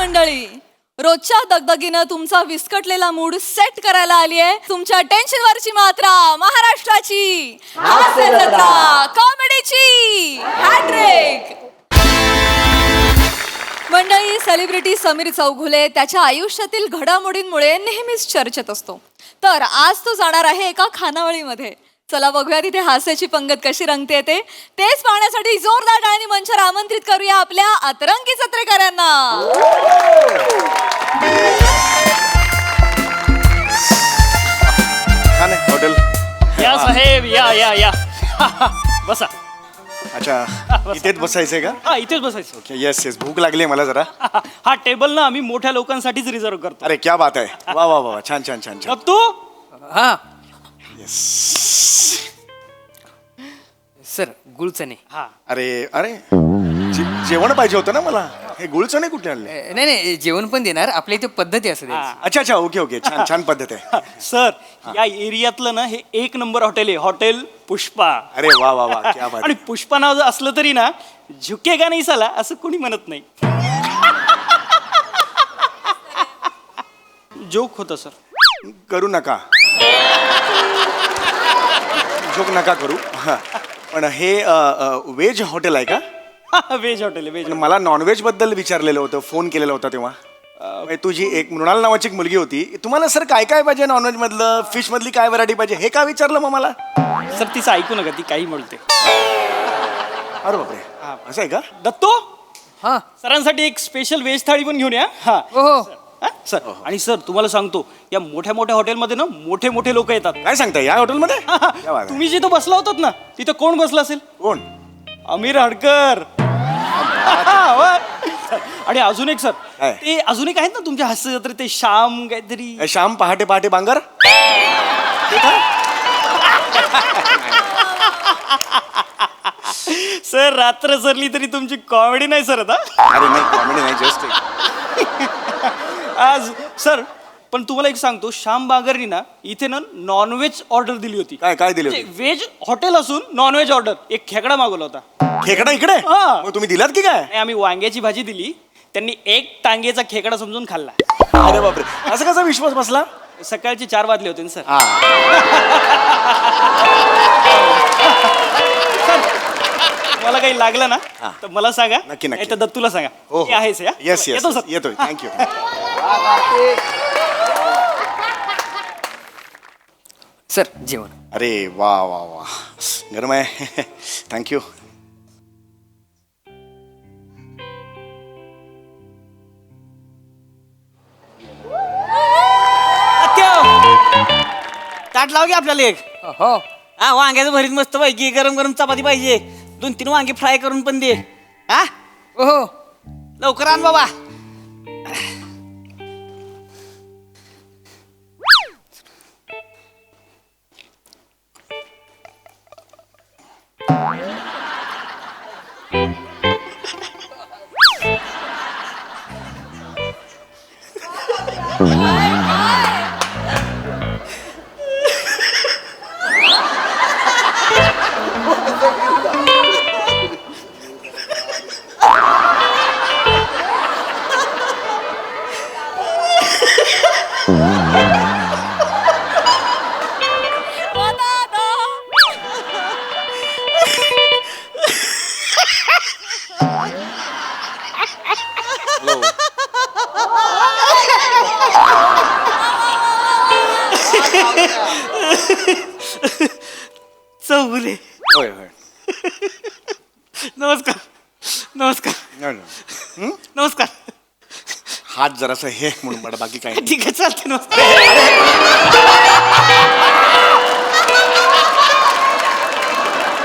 मंडळी, रोजच्या दगदगीनं तुमचा विस्कटलेला मूड सेट करायला आली आहे तुमच्या टेन्शनवरची मात्रा महाराष्ट्राची हास्य जत्रा कॉमेडीची हॅट्रिक. मंडळी, सेलिब्रिटी समीर चौघुले त्याच्या आयुष्यातील घडामोडींमुळे नेहमीच चर्चेत असतो. तर आज तो जाणार आहे एका खानावळीमध्ये. चला बघूया तिथे हास्याची पंगत कशी रंगते ते. तेच पाहण्यासाठी जोरदार टाळ्यांनी मंचावर आमंत्रित करूया आपल्या अतरंगी जत्रेकरांना. छान आहे हॉटेल. या साहेब या या या बसा. अच्छा, इथेच बसायचंय का? हा इथेच बसायचं. ओके, येस येस, भूक लागली आहे मला जरा. हा टेबल ना आम्ही मोठ्या लोकांसाठीच रिझर्व करतो. अरे क्या बात आहे, वा वा वा, छान छान छान छान. मग तू हा येस. सर गुळचणे. हा अरे अरे, जेवण पाहिजे होतं ना मला. हे गुळचणे कुठे आणले? नाही नाही, जेवण पण देणार. आपल्या इथे पद्धती असते हा. अच्छा अच्छा, ओके ओके, छान छान पद्धत आहे. सर या एरियातलं ना हे एक नंबर हॉटेल आहे, हॉटेल पुष्पा. अरे वा वा वा, क्या बात. आणि पुष्पा नाव जर असलं तरी ना झुकेगा नाही साला असं कोणी म्हणत नाही. जोक होतं सर. करू नका, जोक नका करू. हा, पण हे व्हेज हॉटेल आहे का? व्हेज हॉटेल आहे व्हेज. पण मला नॉनव्हेज बद्दल विचारलेलं होतं, फोन केलेला होता तेव्हा. तुझी एक मृणाल नावाची एक मुलगी होती. तुम्हाला सर काय काय पाहिजे नॉनव्हेज मधलं, फिश मधली काय व्हरायटी पाहिजे हे का विचारलं मग मला? सर तिचं ऐकू नका, ती काही म्हणते. अरे बापरे, असं आहे का? दत्तो हा सरांसाठी एक स्पेशल व्हेज थाळी पण घेऊन या. हा हो हो. हा, सर. आणि सर तुम्हाला सांगतो या मोठ्या मोठ्या हॉटेलमध्ये ना मोठे मोठे लोक येतात. काय सांगताय या हॉटेलमध्ये? क्या बात आहे. तुम्ही जिथं बसला होतात ना तिथं कोण बसला असेल? कोण? अमीर हडकर. आणि अजून एक सर, काय? ते अजून एक आहेत ना तुमच्या हास्य जत्रेत ते श्याम काहीतरी. श्याम पहाटे पहाटे बांगर. सर रात्र सरली तरी तुमची कॉमेडी नाही सर आता. अरे नाही, कॉमेडी नाही, जस्ट आज सर पण तुम्हाला एक सांगतो, श्याम बांगरनी ना इथे ना नॉनव्हेज ऑर्डर दिली होती. काय काय दिले होते? व्हेज हॉटेल असून नॉनव्हेज ऑर्डर. एक खेकडा मागवला होता. खेकडा इकडे? हा. मग तुम्ही दिलात की काय? आणि आम्ही वांग्याची भाजी दिली, त्यांनी एक टांगेचा खेकडा समजून खाल्ला. अरे बापरे, असं कसा विश्वास बसला? सकाळचे 4 वाजले होते ना सर. हा. मला काही लागलं ना हा. तर मला सांगा. नक्की, नक्की. नाही तर दत्तूला सांगा. हो हे आहेस या. येस येस, येतो सर. येतोय. थँक्यू. सर जेवण. अरे वा वा वा, गरम आहे. थँक्यू. ताट लाव की आपल्याला एक. हो हा, वांग्याचं भरीत मस्त पैकी गरम गरम चपाती पाहिजे. 2-3 वांगे फ्राय करून पण दे. हा, हो हो. लवकर आण बाबा. चौगुले, होय होय. नमस्कार. नमस्कार. नमस्कार. हात जरासा हे म्हणून पडा, बाकी काही नाही. ठीक आहे, चालते. नमस्कार.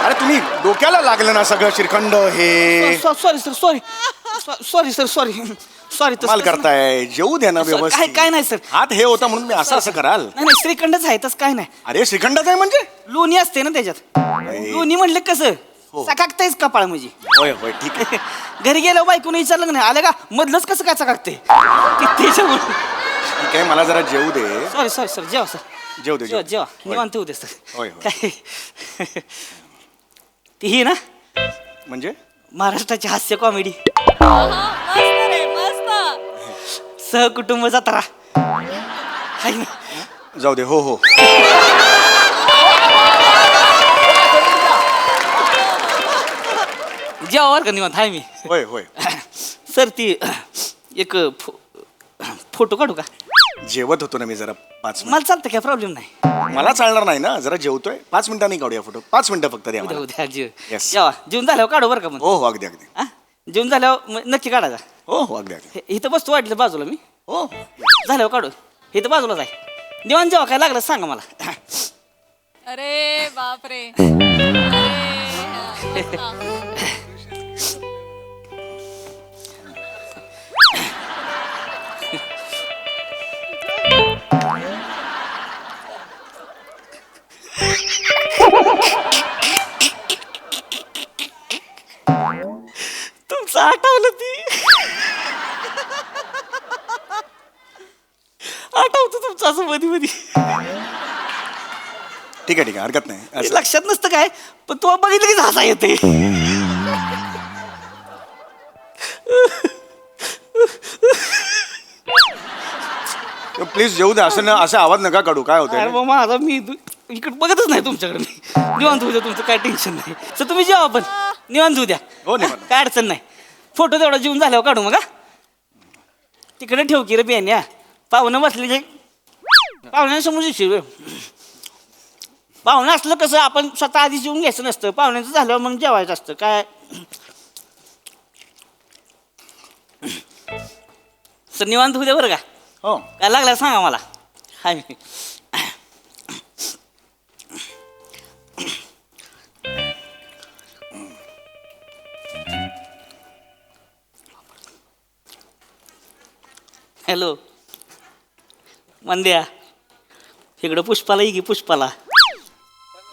अरे तुम्ही डोक्याला लागलं ना सगळं श्रीखंड हे. Sorry sir, sorry sorry sir, sorry sorry. माल करताय, जेवू द्या ना काय व्यवस्थित. काय नाही सर. हात हे होता म्हणून मी असं असं कराल? नाही नाही, श्रीखंडच आहे, तसं काय नाही. अरे श्रीखंडच आहे म्हणजे? लोणी असते ना त्याच्यात. लोणी म्हणलं कसं हो. चकाकतायच कपाळ म्हणजे. होय होय, ठीक आहे. घरी गेलो बायकोने विचारलं का नाही, आलं का मधलंच कसं काय चकाकते त्याच्यामुळे. ठीक आहे, मला जरा जेवू दे. सॉरी सॉरी सर, जेवा सर. जेवू दे, जेवा जेवू. जेवा, होय. निवांत होऊ दे सर. होय, होय. काय ती ही ना म्हणजे महाराष्ट्राची हास्य कॉमेडी. मस्त रे, मस्त. सहकुटुंब जत्रा हाय ना? जाऊ दे. हो हो. जेवावर का निवांत हाय मी. होय होय. सर ती एक फोटो काढू का? जेवत होतो ना मी जरा 5 मला चालतं काय प्रॉब्लेम नाही. मिनिट. मला चालणार नाही ना, जरा जेवतोय. 5 मिनिटांनी काढूया फोटो. 5 मिनिटं फक्त द्या उद्या मला. उद्या जेव Yes. जेवा जेवून झाल्यावर काढू बरं का मग. हो हो अगदी अगदी. हा? जेवून झाल्यावर मग नक्की काढायचा. हो हो अगदी अगदी. इथं बसतो वाटलं बाजूला मी. हो झाल्यावर काढू. इथं बाजूलाच आहे. निवांत जेव्हा काय लागलं सांगा मला. अरे बापरे. तुमचं आठवलं ती. आठवतं तुमचं असं मध्ये मध्ये. ठीक आहे ठीक आहे, हरकत नाही. असं- लक्षात नसतं काय पण तू बघितलं की हसा येते. प्लीज जेवू दे. असं असा आवाज नका काढू. काय अरे होतं? मग माझा मी इकडे बघतच नाही तुमच्याकडे. मी निवांत होऊ द्या, तुमचं काय टेन्शन नाही. तर तुम्ही जेवा पण निवांत होऊ द्या. हो, निवांत. काय अडचण नाही. फोटो तेवढा जेवून झाल्यावर काढू मग. हा? तिकडे ठेव की रे बियाण्या. पाहुणं बसले की पाहुण्यांसमोर दिसशील. पाहुणं असलं कसं आपण स्वतः आधी जेवून घ्यायचं नसतं. पाहुण्यांचं झाल्यावर मग जेवायचं असतं काय. सर निवांत होऊ द्या बरं का. हो काय लागलं सांगा मला. हाय मी. हॅलो मंद्या, इकडं पुष्पाला ये की पुष्पाला.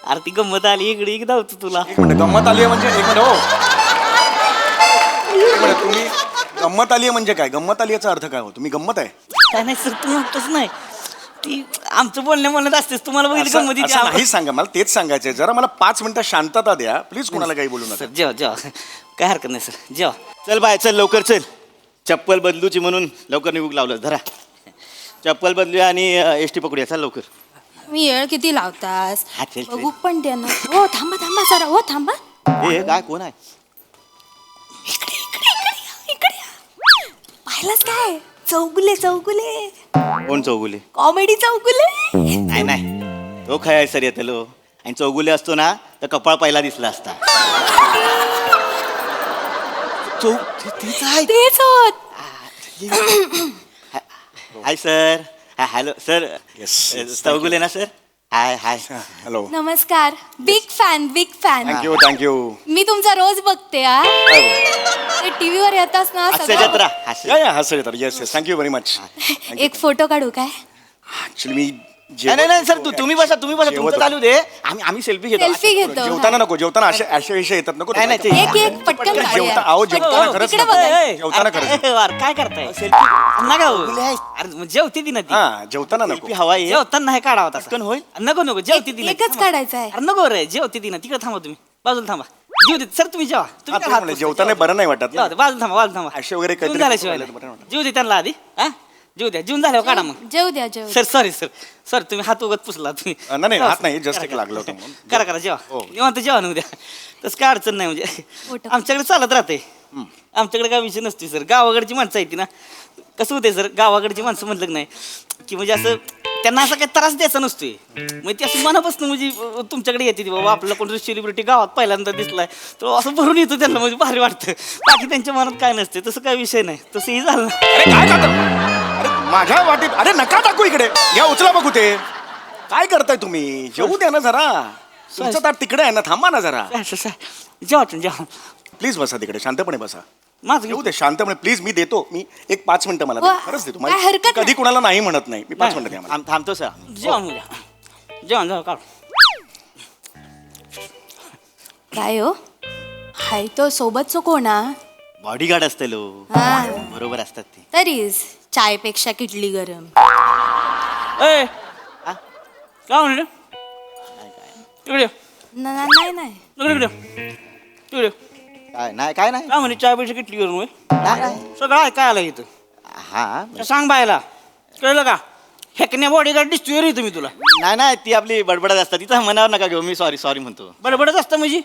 अरे ती गंमत आली इकडे एक धावतो तुला. एक मिनिट. गंमत आली आहे म्हणजे एक मिनिट. हो एक मिनिट. तुम्ही गंमत आली आहे म्हणजे काय? गंमत आली याचा अर्थ काय हो? तुम्ही गंमत आहे? काय नाही सर तू म्हणतोच नाही. ती आमचं बोलणे म्हणत असतेस तुम्हाला बघितलं असं गंमत असं नाही सांगा. मला तेच सांगायचंय. जरा मला 5 मिनिटं शांतता द्या प्लीज. कोणाला काही बोलू नका. सर जेवा जेवा काय हरकत नाही सर जेवा. चल बाय चल लवकर चल. चप्पल बदलूची म्हणून लवकर निघूक लावलं. धरा चप्पल बदलूया आणि एस टी पकडूया. चल लवकर. मी येळ किती लावतास हा, चल, चल. बघू पण द्या ना. हो थांबा थांबा जरा. हो थांबा. हे काय कोण आहे? इकडे इकडे इकडे या, इकडे या. पाहिलंच काय? चौगुले चौगुले. कोण चौगुले? कॉमेडी चौगुले. नाही नाही तो खय सर येतलो. आणि चौगुले असतो ना तर कपाळ पहिला दिसला असता. तेच आहे. तेच होत. Hi sir. Hello sir. Yes, yes, Chougule ना सर. Hi hi. हॅलो. नमस्कार. Big fan big fan. Thank you thank you. मी तुमचा रोज बघते हा. ते टीव्हीवर येतास ना हास्य सगळं. जत्रा हास्य. या या हा sir yes yes. Thank you very much. एक फोटो काढू काय? ऍक्च्युली मी नाही नाही सर तुम्ही बसा तुम्ही बसा. जेवत तुमचं चालू दे. आम्ही सेल्फी घेतो. सेल्फी घेतो. जेवताना नको. जेवताना अशा विषय येतात नको. नाही, नाही, ते- एक एक पटकन जेवता काढूया. अहो जेवताना खरंच इकडे नको. बघा. जेवताना खरंच काय करताय सेल्फी नका हो. अरे मग जेवते ती ना ती. हा जेवताना नको. हवा आहे. जेवताना नाही काढावा तसा. पटकन होईल. नको नको जेवते ती ना. एकच काढायचं आहे. अरे नको रे जेवते ती ना. तिकडे थांबा तुम्ही बाजूला थांबा. जेव दे सर तुम्ही जेवा. हा, तुम्ही तेच काय हात म्हणलं, पुसता? जेवताना बरं नाही वाटत ना. जेवा दे, बाजूला थांबा बाजूला थांबा. असे वगैरे जेवून काहीतरी झाल्याशिवाय बरं नाही. जेव दे त्यांना आधी. हा जेव द्या जेवून झाल्यावर काढा मग. जेव द्या जेव. सर सॉरी सर सर तुम्ही हात उगत पुसला तुम्ही. नाही हात नाही जस्ट एक लागलं होतं म्हणून. करा करा जेवा हो. निवांत जेवा ना उद्या. तसं काय अडचण नाही म्हणजे फोटो. आमच्याकडे चालत राहते. आमच्याकडे काय विषय नसते सर. गावाकडची माणसं आहेत ती ना. कसं होते सर गावाकडची माणसं म्हटलं की नाही की म्हणजे असं त्यांना असा काही त्रास द्यायचा नसतोय. म्हणजे ती असं मनापासून म्हणजे तुमच्याकडे येते ती बाबा आपल्याला कोणतरी सेलिब्रिटी गावात पहिल्यांदा दिसलाय तर असं भरून येतो त्यांना म्हणजे भारी वाटतं. बाकी त्यांच्या मनात काय नसते तसं काय विषय नाही. तसंही झालं ना. अरे काय करता? अरे माझ्या वाटीत. अरे नका टाकू इकडे. या उचला बघू ते. काय करताय तुम्ही? जेवू द्या ना जरा. तुमचं ताट तिकडे आहे ना. थांबा ना जरा. असं जेवा तुम्ही जेवा. प्लीज बसा तिकडे. शांतपणे बसा. माझं येऊ दे शांतपणे प्लीज. मी देतो. मी एक 5 मिनिटं मला हो, द्या. खरंच देतो. काय हरकत कधी नाही. कुणाला नाही म्हणत नाही. मी 5 मिनिटं द्या मला. थांबतो सर. जेवण उद्या जेवण जाऊ काढ. काय हो? हाय तो सोबतचो कोणा? बॉडीगार्ड असतलो. हा. बरोबर असतात ते. तरीच चायपेक्षा किटली गरम. ए काय म्हणले इकडे ये. नाही नाही. इकडे इकडे काय नाही काय नाही. काय म्हणे चाय पैसे किटली करून नाही, नाही. सगळं आहे काय आलं इथं. हा तर सांग बायला कळलं का हेकण्या बॉडीगार्ड दिसतोय रे तुम्ही तुला नाही ती आपली बडबडत असतात तिथं मनावर नका घेऊ मी सॉरी म्हणतो बडबडच असतं म्हणजे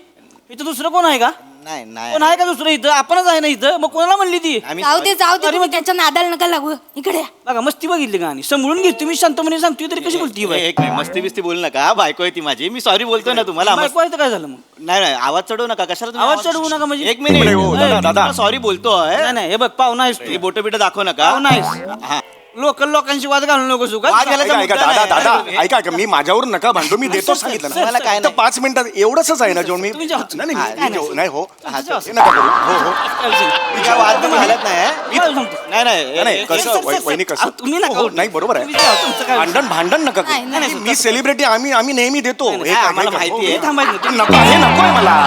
इथं दुसरं कोण आहे का नाही कोण आहे का दुसरं इथं आपणच आहे ना इथं मग कोणाला म्हणली ती आम्ही जाऊ दे तुम्ही त्याच्या नादाला नका लागू इकडे या. बघा मस्ती बघितली का आणि समजून घेत तुम्ही शांतपणे सांगतोय तरी कशी बोलती बाई एक नाही मस्ती बिस्ती बोलू नका बायको आहे ती माझी मी सॉरी बोलतोय ना तुम्हाला बायको आहे तर काय झालं मग नाही आवाज चढवू नका कशाला तुम्ही आवाज चढवू नका म्हणजे एक मिनिट हो, दादा. सॉरी बोलतोय नाही नाही हे बघ पाहुणा आहेस तू बोट बिट दाखव नका पाहुणा आहेस हा लोकल लोकांशी वाद घालू नको वाद का घालायचा ऐका मुद्दा दादा नाही. दादा ऐका मी माझ्यावर नका भांडू मी देतो सांगितलं सर, ना मला काय तर नाही. 5 मिनिटात एवढंच आहे ना जेवण मी तुम्ही जेवा. नाही, हा, मी जेव- नाही हो हा, हे नका करू हो हो मी काय वाद बिद घालत नाही काय सांगतो? नाही कसं सर, सर, वहिनी सर, कसं तुम्ही नका हो, उठू. नाही बरोबर तुम्ही जेवा, तुमचं काय आहे भांडण नका करू. नाही, नाही, मी सेलिब्रिटी आम्ही नेहमी देतो नाही, हे काय- आम्हाला हे काय- माहिती हो, आहे. हो. थांबायचं नाही. नको हे नकोय मला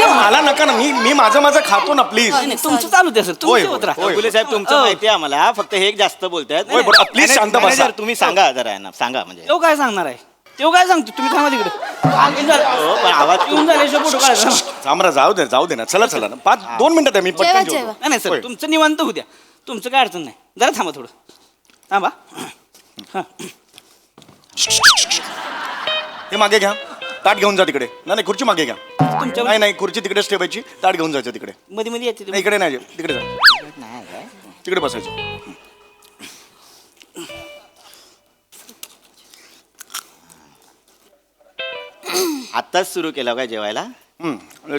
मला नका ना मी माझं खातो ना प्लीज नाही, तुमचं चालू द्या सर होय, तुम्ही होय, होत राहा होय. गुले साहेब तुमचं हो. माहिती आहे आम्हाला फक्त हे एक जास्त बोलतायत होय, बरं, please शांत बसा. मॅनेजर, तुम्ही सांगा जरा यांना सांगा म्हणजे तो काय सांगणार आहे तो काय सांगतो तुम्ही थांबा तिकडे हो, पण आवाज येऊन झाल्याशिवाय फोटो काढायचा नाही सामरा जाऊ दे ना चला ना 2 मिनिटात आहे मी जेवा, पटकन जेवा. जेवतो. नाही सर तुमचं निवांत होऊ द्या तुमचं काय अडचण नाही जरा थांबा थोडं थांबा हा. हे मागे घ्या ताट घेऊन जा तिकडे नाही खुर्ची मागे घ्या तुमच्या नाही खुर्ची तिकडेच ठेवायची ताट घेऊन जायचं तिकडे मध्ये मध्ये येते नाही इकडे नाही तिकडे जा तिकडे बसायचं आत्ताच सुरू केलं काय जेवायला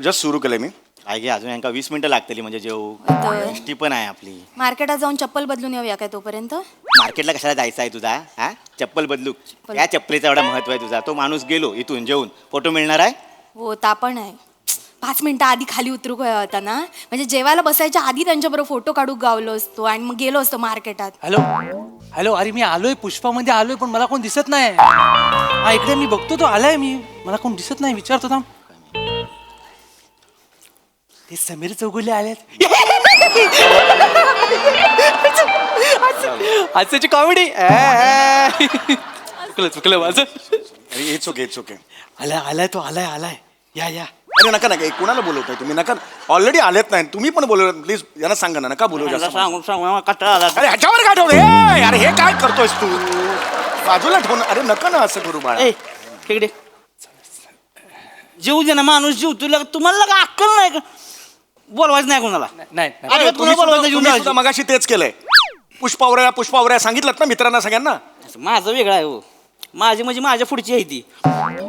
जस्ट सुरू केलंय मी काय घे अजून यांका 20 मिनिटं लागतली म्हणजे जेवू तर एसटी पण आहे आपली मार्केटात जाऊन चप्पल बदलून येऊया काय तोपर्यंत मार्केटला कशाला जायचं आहे तुझा हा चप्पल बदलू त्या चप्पलीचा एवढा महत्व आहे तुझा तो माणूस गेलो इथून जेवून फोटो मिळणार आहे हो ता पण आहे 5 मिनिटं आधी खाली उतरू काय होता ना म्हणजे जेवायला बसायच्या आधी त्यांच्याबरोबर फोटो काढू गावलो असतो आणि मग गेलो असतो मार्केटात हॅलो अरे मी आलोय पुष्पामध्ये आलोय पण मला कोण दिसत नाही हा इकडे मी बघतो तो आलाय मी मला कोण दिसत नाही विचारतो थांब ते समीर चौगुले आलेत आजची कॉमेडी चुकलं माझं इट्स ओके आलाय तो आलाय या अरे नका कुणाला बोलवताय तुम्ही नका ऑलरेडी आलेत नाही तुम्ही पण बोलवलं प्लीज यांना सांगा ना नका बोलवू जास्त सांगू कटाळा आला अरे ह्याच्यावर काय ठेवलं अरे हे काय करतोयस तू बाजूला ठेवून अरे नका ना असं करू बाळा ए तिकडे जीव दे ना माणूस जीव तुला तुम्हाला का अक्कल नाही का बोलवायचं नाही कोणाला नाही अरे तुम्ही कोणाला बोलवायचं जीवन सुद्धा जायचं? मगाशी तेच केलंय पुष्पावऱ्या सांगितलं ना मित्रांना सगळ्यांना माझं वेगळं आहे हो माझी म्हणजे माझ्या पुढची आहे ती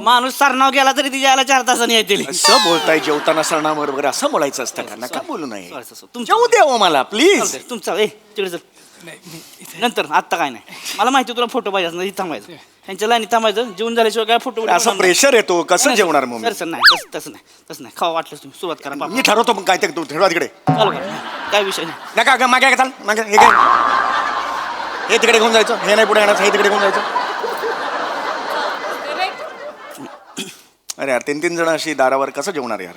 माणूस सरनाव गेला तरी ती यायला 4 तासांनी येतील असं बोलताय जेवताना सरणावर वगैरे असं बोलायचं असतं का नका बोलू नये तुमचं जेवू दे हो मला प्लीज तुमचा ए तिकडे चल नंतर आत्ता काय नाही मला माहिती तुला फोटो पाहिजे नाही थांबायचं त्यांच्या लाईनी थांबायचं जेवण झाल्याशिवाय काय फोटो असं प्रेशर येतो कसं जेवणार मग मी? सर नाही तसं नाही खावा वाटलं तुम्ही सुरुवात करा मी ठरवतो मग काय ते तू ठरवा तिकडे चालू करा काय विषय नाही नका का मागे चाल मागे हे काय हे तिकडे घेऊन जायचं हे नाही पुढे आणायचं हे तिकडे घेऊन जायचं अरे यार 3 जण अशी दारावर कसं जेवणार यार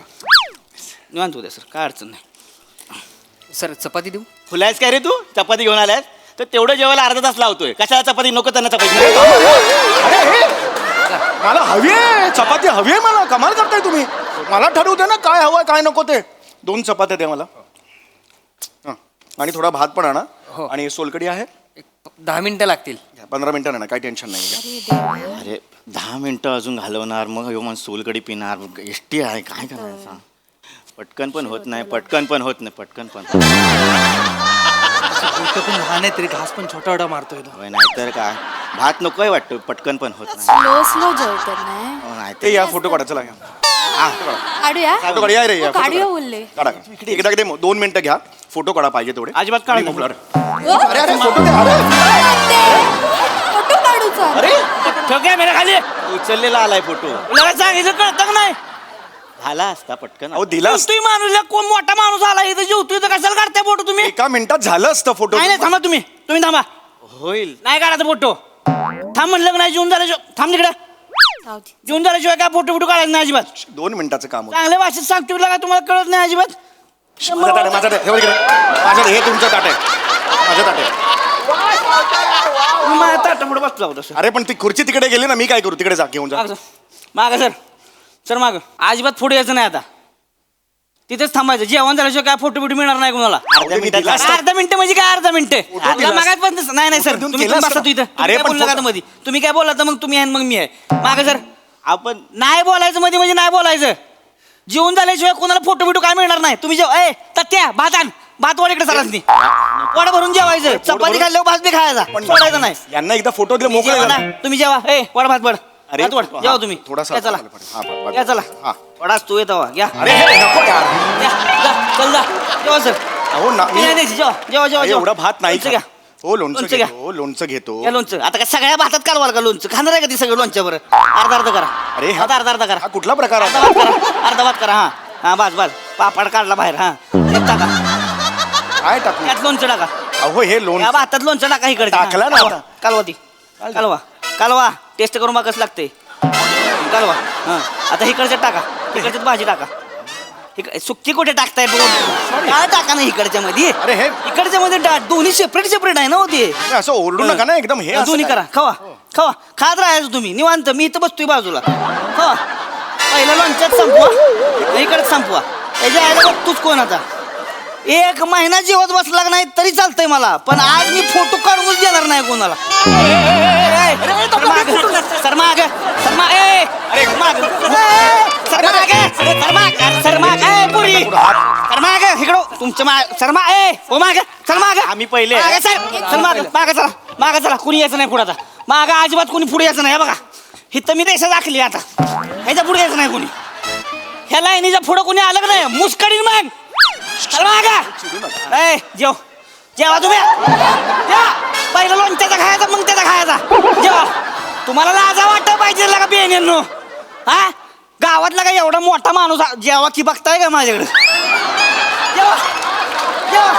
निवांत होत्या सर काय अडचण नाही सर चपाती देऊ फुलायस काय रे तू चपाती घेऊन आलायस तर तेवढं जेवायला अर्धा तास लावतोय कशाला चपाती नको त्यांना चपाती अरे हे मला हवी आहे चपाती हवी आहे मला कमाल करताय तुम्ही मला ठरवू दे ना काय हवंय काय नको ते 2 चपात्या दे मला हं. आणि थोडा भात पण आणा हो. आणि सोलकडी आहे एक 10 मिनिटं लागतील 15 मिनिटं ना काही टेन्शन नाही अरे 10 मिनिटं अजून घालवणार मग ह्यो मग सोलकडी पिणार एसटी आहे काय करायचं पटकन पण होत नाही पटकन पण होत पण लहान आहे तरी घास पण छोटा मारतोय तो. होय, नाहीतर काय भात नकोय वाटतं पटकन पण होत नाही स्लो जेवतात नाही हो, नाहीतर ते या फोटो काढा चला या काढूया फोटो काढा या रे या हो, photo काढूया काढा. बोलले काढा एकदा दे 2 मिनिटं घ्या फोटो काढा पाहिजे तेवढे अजिबात काढा आणि नको. मोकळा रे. अरे अरे फोटो दे अरे फोटो काढूचा अरे ठोक्या मेरा खाली उचललेला आलाय फोटो तुला सांगितलं कळतं का नाही झाला असता पटकन अहो दिला असता. तुम्ही माणूस कोण मोठा माणूस आला इथं जेवतोय तर कशाला काढताय फोटो तुम्ही एका मिनिटात झालं असतं फोटो नाही थांबा तुम्ही थांबा होईल नाही काढायचा फोटो थांब म्हणलं का नाही जेवून झाल्याशिवाय थांब तिकडे जेवून झाल्याशिवाय काय फोटो फोटो काढायचं नाही अजिबात 2 मिनिटाचं काम होतं चांगल्या भाषेत सांगतो का तुम्हाला कळत नाही अजिबात माझं ताट आहे, माझं ताट आहे. हे बघ इकडे. माझं हे तुमचं ताट आहे माझं ताट आहे तुम्ही माझ्या ताटापुढे बसला होता अरे पण ती खुर्ची तिकडे गेली ना मी काय करू तिकडे जा घेऊन जा माग सर माग सर माग अजिबात पुढे यायचं नाही आता तिथेच थांबायचं. जेवण झाल्याशिवाय काय फोटो बिटो मिळणार नाही कोणाला. अर्ध्या मिनिटात अर्धा मिनिटं म्हणजे काय अर्धा मिनिटं? दिला मागात पण नाही नाही सर, देऊन तुम्ही केलं बसा असतं. तू इथं. अरे, अरे पण बोलला का फोटो- मध्ये? तुम्ही काय बोलला तर मग तुम्ही आहे मग मी आहे. मागे सर, आपण नाही बोलायचं मध्ये म्हणजे नाही बोलायचं. जेवण झाल्याशिवाय कोणाला फोटो बिटो काय मिळणार नाही. तुम्ही जेव ए तत्या भात आण, भात वाढ इकडे सरासनी वाड भरून जेवायचं. चपाती खाल्ल्यावर भात बी खायचा, सोडायचं नाही. यांना एकदा फोटो दिले जेवा मोकळे ना, तुम्ही जेवा. ए वाड भात वाढ. अरे, भात वाढ. हा, जेवा तुम्ही. थोडासा या चला, हा, बरं, या चला. हा. वडाच तू येतो घ्या. अरे हे नको यार. या, जा, चल जा. जेवा सर. अहो ना नाही, नाही, जेवा जेवा जेवा अरे, जेवा. एवढा भात नाही लोणचं घ्या. हो लोणचं लोणचं घ्या. घेतो लोणचं घेतो या लोणचं. आता काय सगळ्या भातात कालवाल का लोणचं? खाणार आहे का ती सगळं लोणच्या बरं? अर्धा अर्धा करा. अरे, हा- आता अर्धा करा. हा कुठला प्रकार अर्धा आहे? भात करा. अर्धा भात करा. हा हा बस बस. पापड काढला बाहेर. हा त्यात टाका. काय टाकू त्यात लोणचं टाका. अहो हे या लोणचं भातात लोणचं टाका इकडे. टाकलं ना आता. कालवा ती. कालवा कालवा टेस्ट करून बघ कसं लागते. कालवा. हा आता इकडच्यात टाका. इकडच्यात भाजी टाका. सुक्की कुठे टाकताय बघून? काय टाका ना इकडच्या मध्ये. अरे हे इकडच्या मध्ये दोन्ही सेपरेट सेपरेट आहे ना होते. असं ओरडू नका ना एकदम हे असं दोन्ही काय? करा. खावा खावा. खात राहायचं तुम्ही निवांत. मी इथं बसतोय बाजूला. खावा. पहिला लोणच्यात संपवा, इकडे संपवा. त्याच्या आईला बघतोच कोण आता. 1 महिना जेवत बसला नाही तरी चालतंय मला, पण आज मी फोटो काढूनच देणार नाही कोणाला. सर माग सर माग ए अरे माग सर माग सर माग सर माग ए पुरी सर माग इकडं तुमच्या माग सर माग ए हो माग सर माग. आम्ही पहिले मागे सर सर माग मागे चला मागे चला. कुणी यायचं नाही पुढे आता. माग अजिबात कुणी पुढे यायचं नाही. हे बघा हिथं मी रेषा दाखली आता. ह्याच्या पुढे यायचं नाही कुणी. ह्या लाईनीच्या पुढं कुणी आलं का नाही मुस्कडीन मग. चल माग ए जेव जेवा तुम्ही. या पहिलं लोणच्याचा खायचा मग त्याचा खायचा. जेवा. तुम्हाला लाजा वाटत पाहिजे का बेनेनो? हा गावातला का एवढा मोठा माणूस जेवा की बघताय का माझ्याकडे? जेवा जेवा.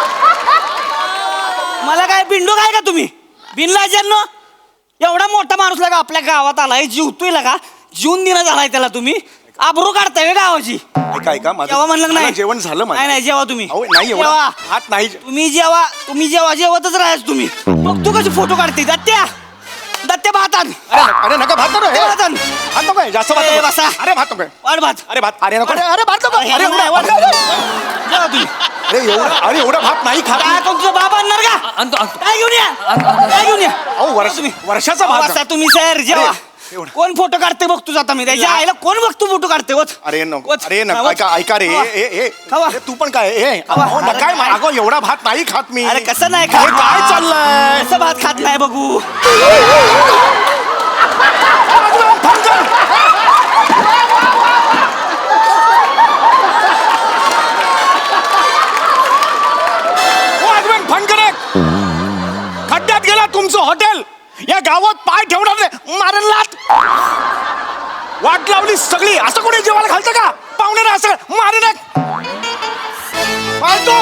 मला काय बिंडू काय का तुम्ही बिनलाजांनो? एवढा मोठा माणूस लागा आपल्या गावात आलाय, जीवतोय लागा, जीवन दिना झालाय त्याला तुम्ही. आबरू काढताय का गावाची? ऐका ऐका माझं जेवा म्हणलं मला नाही. जेवण झालं माझं. नाही नाही जेवा तुम्ही. अहो नाही एवढं जेवा. हात नाही तुम्ही जेवा जेवतच राहायच तुम्ही. मग तू कशी फोटो काढते दत्त्या दत्त्या भातात. अरे नका भात नको हे. भात आण. भात नको आहे, जास्त भात ए, नको. बसा. अरे भात नको आहे. वाढ भात. अरे भात अरे नको अरे भात नको अरे, अरे नाही, एवढा- वाढ. जेवा तुम्ही. अरे एवढा भात नाही खात काय तुमचं बाबा आणणार का? आणतो आणतो. काय घेऊन या काय घेऊन या. अहो वर्षाचा भात वाजता तुम्ही सर जेवा. एवढं. कोण फोटो काढते बघतो जाता मी त्याच्या आईला कोण बघतो फोटो काढते वच. अरे नको वच. अरे हा, नको वच. ऐका ऐका रे खावा. खावा. तू पण काय ए खावा. अहो, नका मा- अगं एवढा भात नाही खात मी. अरे कसं नाही हे खात? काय चाललंय कसं भात खात नाही बघू. खड्ड्यात गेला तुमचं हॉटेल. या गावात पाय ठेवणार नाही मारेल लात. वाट लावली सगळी. असं कोणी जेवायला घालतं का? पाहुणे असं मारे ना फालतू.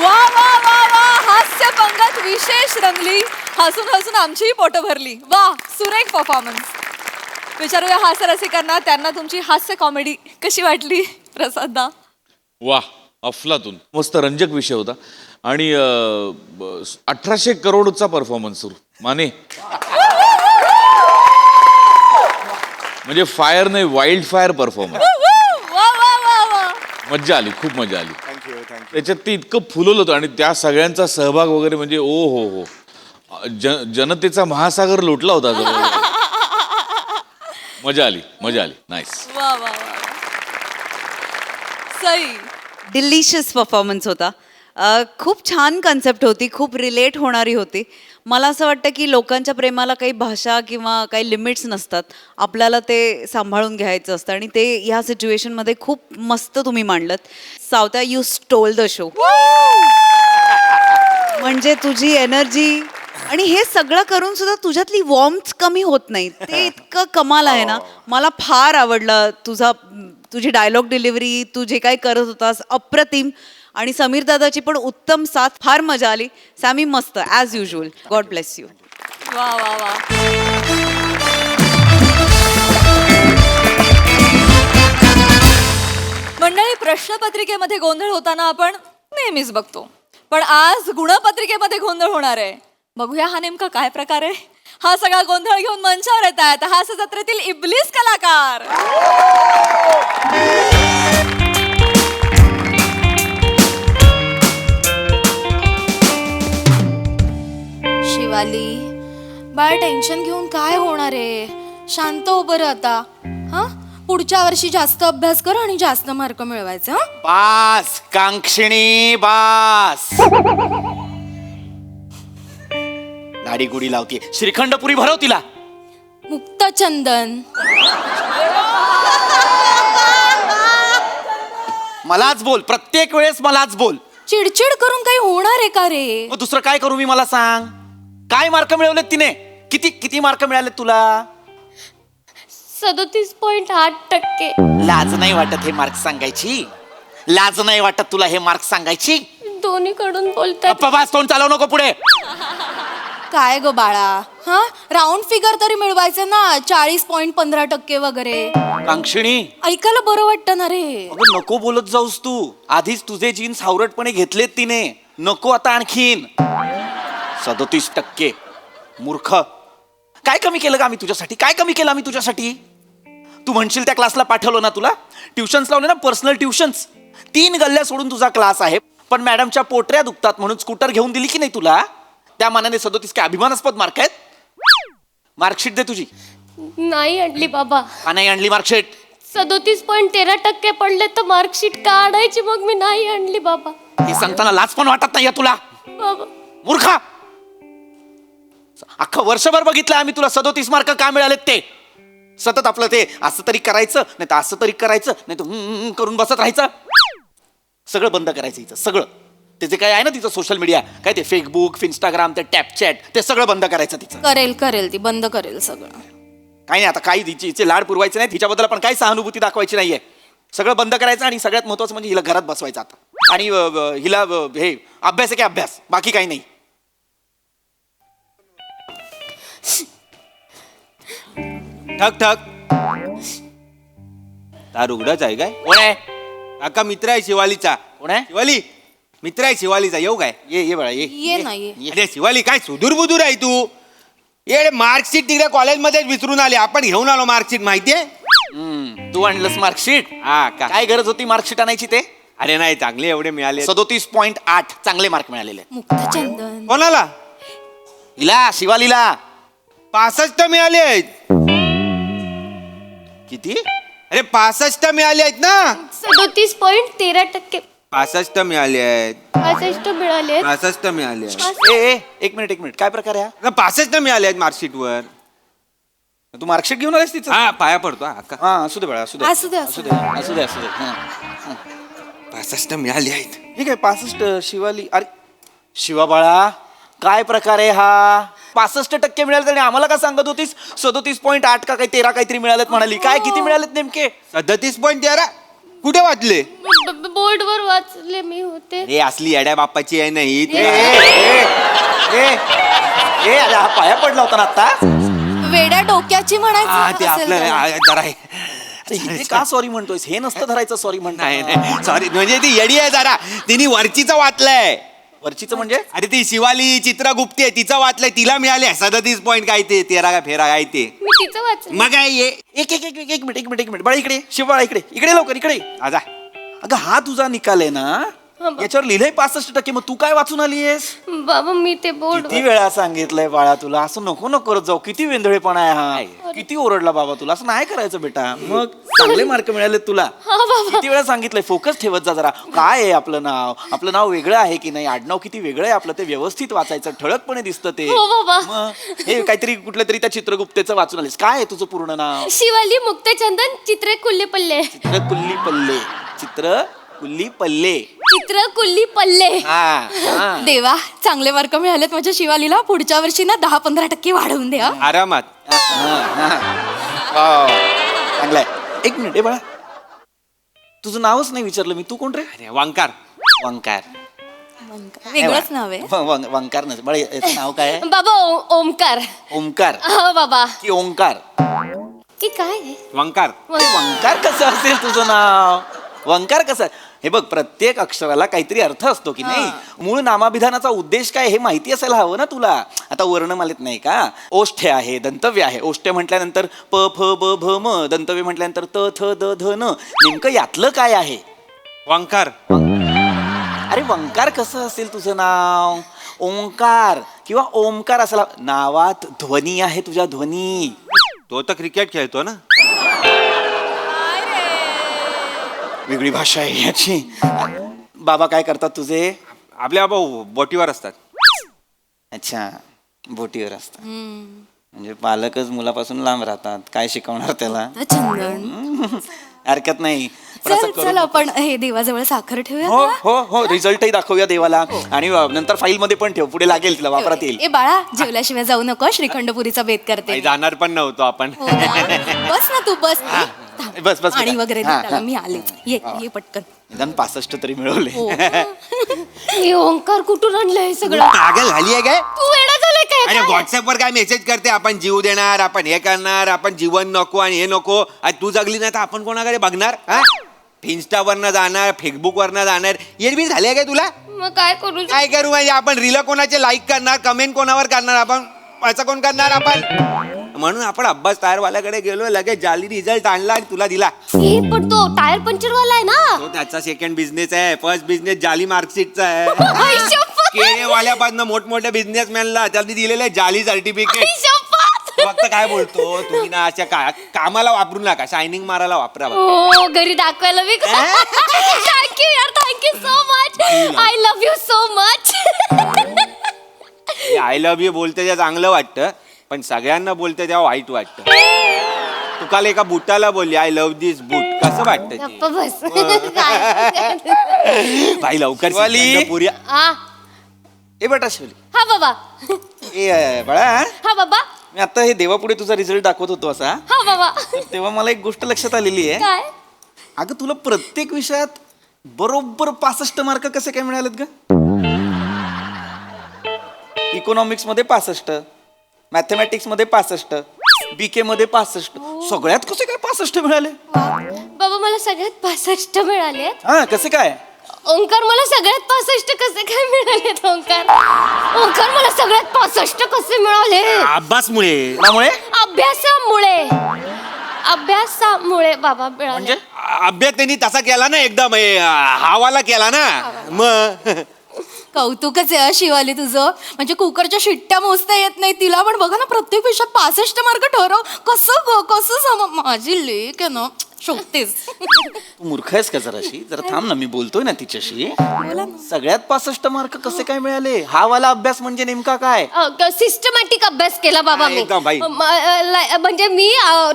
वा वा वा वा हास्य पंगत विशेष रंगली. हसून हसून आमचीही पोटं भरली. वा सुरेख परफॉर्मन्स. विचारूया हास्य रसिकांना त्यांना तुमची हास्य कॉमेडी कशी वाटली. प्रसाददा. वा अफलातून मस्त रंजक विषय होता आणि 1800 करोडचा परफॉर्मन्स सुरू माने म्हणजे फायर नाही वाईल्ड फायर परफॉर्मन्स. वा वा वा वा. मज्जा आली खूप मजा आली. Thank you thank you. त्याच्यात ते इतकं फुलवलं होतं आणि त्या सगळ्यांचा सहभाग वगैरे म्हणजे ओ हो हो जनतेचा महासागर लोटला होता जवळ. मजा आली नाईस. वा वा वा. सई. डिलिशियस परफॉर्मन्स होता. खूप छान कन्सेप्ट होती, खूप रिलेट होणारी होती. मला असं वाटतं की लोकांच्या प्रेमाला काही भाषा किंवा काही लिमिट्स नसतात. आपल्याला ते सांभाळून घ्यायचं असतं आणि ते ह्या सिच्युएशनमध्ये खूप मस्त तुम्ही मांडलत. सावत्या यू स्टोल द शो. म्हणजे तुझी एनर्जी आणि हे सगळं करून सुद्धा तुझ्यातली वॉर्म्थ कमी होत नाही. ते इतकं कमाल आहे ना. मला फार आवडलं तुझी डायलॉग डिलिव्हरी, तू जे काही करत होतास अप्रतिम. आणि समीर दादाची पण उत्तम साथ. फार मजा आली. सॅमी मस्त as usual. God bless you. वा वा वा. मंडळी प्रश्नपत्रिकेमध्ये गोंधळ होताना आपण नेहमीच बघतो, पण आज गुणपत्रिकेमध्ये गोंधळ होणार आहे. बघूया हा नेमका काय प्रकार आहे. हा सगळा गोंधळ घेऊन मंचावर येत आहेत हास्य जत्रेतील इब्लिस कलाकार. शिवाली बाळ टेन्शन घेऊन काय होणार आहे? शांत हो बरं आता. हा पुढच्या वर्षी जास्त अभ्यास कर आणि जास्त मार्क मिळवायचे. हा बास कांक्षिणी बास. दाढी गुडी लावते, श्रीखंड पुरी भरव तिला. मुक्तचंदन मलाच बोल, प्रत्येक वेळेस मलाच बोल. चिडचिड करून काही होणार आहे का रे? मग दुसरं काय करू मी, मला सांग. काय मार्क मिळवलेत तिने? किती किती मार्क मिळालेत तुला? 37.8%. लाज नाही वाटत हे मार्क सांगायची? लाज नाही वाटत तुला हे मार्क सांगायची? दोन्हीकडून बोलतात. गप्पा बस, तोंड चालवू नको पुढे. काय ग बाळा, हा राऊंड फिगर तरी मिळवायचं ना. 40.15% वगैरे. कांक्षिणी ऐकायला बरं वाटतं ना रे. अगं नको बोलत जाऊस तू. आधीच तुझे जीन्स हावरटपणे घेतलेत तिने, नको आता आणखीन. 37%. मूर्ख. काय कमी केलं का आम्ही तुझ्यासाठी? काय कमी केलं आम्ही तुझ्यासाठी? तू म्हणशील त्या क्लासला पाठवलं ना तुला? ट्युशन्स लावले ना, पर्सनल ट्युशन्स. 3 गल्ल्या सोडून तुझा क्लास आहे, पण मॅडमच्या पोटऱ्या दुखतात म्हणून स्कूटर घेऊन दिली की नाही तुला? त्या मानाने 37 काय अभिमानास्पद मार्क आहेत? मार्कशीट दे तुझी. नाही आणली बाबा. का नाही आणली मार्कशीट? 37.13% पडले तर मार्कशीट का आणायची? मग मी नाही आणली बाबा. हे सांगताना लाज पण वाटत नाही तुला? बाबा मूर्खा. अख्खं वर्षभर बघितलं आम्ही तुला 37 मार्क का मिळालेत ते. सतत आपलं ते असं तरी करायचं, नाही तर असं तरी करायचं, नाही तर करून बसत राहायचं. सगळं बंद करायचं हिचं, सगळं. ते जे काय आहे ना तिचं सोशल मीडिया, काय ते फेसबुक, इंस्टाग्राम, ते टॅपचॅट, ते सगळं बंद करायचं तिचं. करेल ती बंद करेल सगळं. काही नाही आता, काही हिचे लाड पुरवायचे नाही, तिच्याबद्दल आपण काही सहानुभूती दाखवायची नाहीये. सगळं बंद करायचं आणि सगळ्यात महत्वाचं म्हणजे हिला घरात बसवायचं आता. आणि हिला हे अभ्यास आहे की अभ्यास, बाकी काही नाही. ठक ठक. दार उघडच आहे काय? कोण आहे? काका मित्र आहे शिवालीचा. कोण आहे? शिवाली मित्र आहे शिवालीचा. येऊ काय? ये बाळा ये. ये ना ये. अरे शिवाली काय सुदूर बुदूर आहे तू. ये मार्कशीट तिकडे कॉलेजमध्येच विसरून आली. आपण घेऊन आलो मार्कशीट, माहितीये? तू आणलंस मार्कशीट? हा का? काय गरज होती मार्कशीट आणायची ते? अरे नाही, चांगले एवढे मिळाले. 37.8 चांगले मार्क मिळालेले. मुक्तचंदन कोणाला? हिला, शिवालीला. 65 मिळाले आहेत. किती? अरे 65 मिळाले आहेत ना. 37.13%. 65 मिळाले आहेत. 65 मिळाले. 65 मिळाले आहेत. ए एक मिनिट, काय प्रकार आहे हा? 65 मिळाले आहेत मार्कशीट वर. तू मार्कशीट घेऊन आलास तिचं? हा पाया पडतो हा का. हा असू दे बाळा, असू दे. असू दे, असू दे. असू दे. हा. 65 मिळाले आहेत. ठीक आहे. 65 शिवाली. अरे शिवा बाळा, काय प्रकार आहे हा? 65% मिळाले आणि आम्हाला का सांगत होतीस 37.8 का काही 13 काहीतरी मिळालेत म्हणाली? काय किती मिळालेत नेमके? 37.13. कुठे वाचले? बोर्डवर वाचले मी होते. हे असली येड्या बाप्पाची आहे नाही ए अरे हा पाया पडला होता ना आता. वेड्या डोक्याची हा म्हणायचं ते असेल आपलं तर. जरा आहे. अरे इथे का सॉरी म्हणतोयस? हे नसतं धरायचं सॉरी म्हणतो. नाही सॉरी, म्हणजे ती येडी आहे जरा. तिने वरचीचं वाचलंय. वरचीचं म्हणजे? अरे ती शिवाली चित्रगुप्ती आहे, तिचं वाचलंय. तिला मिळाले 37 पॉईंट काय ते 13 काय फेरा काय ते. मी तिचं वाचलं. मग काय ये एक मिनिट बाळा, इकडे शिव बाळा, इकडे लवकर इकडे. आजा. अगं हा तुझा निकाल आहे ना, याच्यावर लिहिलंय 65%. मग तू काय वाचून आलीयस? बाबा मी ते बोर्ड. किती वेळा सांगितलंय बाळा तुला, असं नको करत जाऊ. किती वेंधळेपणा आहे हा. किती ओरडला बाबा तुला, असं नाही करायचं बेटा. मग चांगले मार्क मिळाले तुला. किती वेळा सांगितलंय फोकस ठेवत जा जरा. काय आहे आपलं नाव वेगळं आहे की नाही, आडनाव किती वेगळं आहे आपलं, ते व्यवस्थित वाचायचं, ठळकपणे दिसतं ते. हो बाबा. मग हे काहीतरी कुठल्या तरी त्या चित्रगुप्तेचं वाचून आलीस. काय आहे तुझं पूर्ण नाव? शिवाली मुक्तचंदन चित्रे कुल्ले पल्ले. चित्रकुल्ली पल्ले. चित्र कुल्ली पल्ले. हा. देवा चांगले मार्क मिळालेत माझ्या शिवालीला. पुढच्या वर्षी ना 10-15% वाढवून द्या. आरामात. चांगलाय. एक मिनिट बाळा, तुझं नावच नाही विचारलं मी. तू कोण रे? अरे वंकार. वेगळंच नाव आहे. वंकार नसेल बाळा, याचं नाव काय आहे? बाबा ओमकार. ओमकार हो बाबा. की ओंकार? की काय आहे? वंकार. वंकार कसं असेल तुझं नाव? वंकार कसं? हे बघ, प्रत्येक अक्षराला काहीतरी अर्थ असतो की नाही. मूळ नामाभिधानाचा उद्देश काय हे माहिती असायला हवं ना तुला. आता वर्णमालेत नाही का, ओष्ठ्य आहे, दंतव्य आहे. ओष्ठ्य म्हटल्यानंतर प फ ब भ म, दंतव्य म्हटल्यानंतर त थ द ध न. नेमकं यातलं काय आहे? वंकार. अरे वंकार कसं असेल तुझं नाव? ओंकार किंवा ओमकार असायला. नावात ध्वनी आहे तुझ्या, ध्वनी. तो तर क्रिकेट खेळतो ना. वेगळी भाषा आहे याची. बाबा काय करतात तुझे? आपल्या बाबा बोटीवर असतात. अच्छा, बोटीवर असतात. म्हणजे पालकच मुलापासून लांब राहतात. काय शिकवणार त्याला? चंदन हरकत नाही. पण असं चल करू चल नको. आपण हे देवाजवळ साखर ठेवूया हो का? हो हो, रिझल्टही दाखवूया देवाला. आणि नंतर फाईल मध्ये पण ठेव, पुढे लागेल तिला, वापरात येईल. ए बाळा, जेवल्याशिवाय जाऊ नको, श्रीखंडपुरीचा बेत करते काही जाणार पण नव्हतो आपण. हो ना? बस ना तू, बस. बस बस आणि बेटा. वगैरे दे हा, त्याला, हा. मी आले. ये पटकन. निदान 65 तरी मिळवले. हो. हे ओंकार कुठून आणलंय हे सगळं? पागल झाली आहे काय? तू वेडा झालाय काय? अरे व्हॉट्सअपवर काय मेसेज करते, आपण जीव देणार, आपण हे करणार, आपण जीवन नको आणि हे नको. आज तू जगली नाही तर आपण कोणाकडे बघणार? हा, इन्स्टावरनं जाणार, फेसबुकवरनं जाणार. येरबीर झाली आहे काय तुला? मग काय करू? काय करू म्हणजे आपण रील कोणाचे लाईक करणार, कमेंट कोणावर करणार, आपण असं कोण करणार आपण? म्हणून आपण अब्बास टायरवाल्याकडे गेलो, लगेच जाली रिझल्ट आणला आणि तुला दिला. हे पण तो टायर पंक्चर वाला आहे ना. तो त्याचा सेकंड बिझनेस आहे. फर्स्ट बिझनेस जाली मार्कशीटचा आहे. आई शपथ. केळेवाल्यापासून मोठमोठ्या बिझनेसमॅनला त्यांनी दिलेलं आहे जाली सर्टिफिकेट. आई शपथ. फक्त काय बोलतो तुम्ही ना, अशा कामाला वापरू नका, शायनिंग मारायला वापरा. हो, घरी दाखवायला मी. थँक्यू यार, thank you so much. I love you so much. I love you बोलते तेव्हा चांगलं वाटतं, पण सगळ्यांना बोलते तेव्हा वाईट वाटतं. तू काल एका बुटाला बोलली आय लव्ह दिस बूट, कसं वाटतं ते? गप्प बस. काय? भाई लवकर वाली. पुऱ्या. हा ए बेटा शिवली. हा बाबा. ए बाळा, हा बाबा. मी आता हे देवापुढे तुझा रिझल्ट दाखवत होतो असा, हा बाबा. तर तेव्हा मला एक गोष्ट लक्षात आलेली आहे. काय? अगं तुला प्रत्येक विषयात बरोबर 65 मार्क कसे काय मिळालेत ग? इकॉनॉमिक्स मध्ये 65, मॅथमॅटिक्स मध्ये 65, बीके मध्ये 65. सगळ्यात कसे काय 65 मिळाले? बाबा मला सगळ्यात 65 मिळाले. हा, कसे काय? ओंकार मला सगळ्यात 65 कसे काय मिळाले? ओंकार मला सगळ्यात 65 कसे मिळाले? अभ्यासमुळे. त्यामुळे अभ्यासामुळे बाबा मिळाले. म्हणजे अभ्यास त्यांनी तसा केला ना, एकदम हावाला केला ना. मग कौतुकच आहे शिवाली तुझं. म्हणजे कुकरच्या शिट्ट्या मोजता येत नाही तिला, पण बघा ना प्रत्येक विषयात 65 मार्क ठरव. कसं माझी लेक आहे ना, शोधतेस. तू मूर्ख आहेस का जराशी? जरा थांब ना, मी बोलतोय ना तिच्याशी. सगळ्यात 65 मार्क कसे काय मिळाले? हा वाला अभ्यास म्हणजे नेमका काय? सिस्टमॅटिक अभ्यास केला बाबा मी. एकदम बाई. म्हणजे मी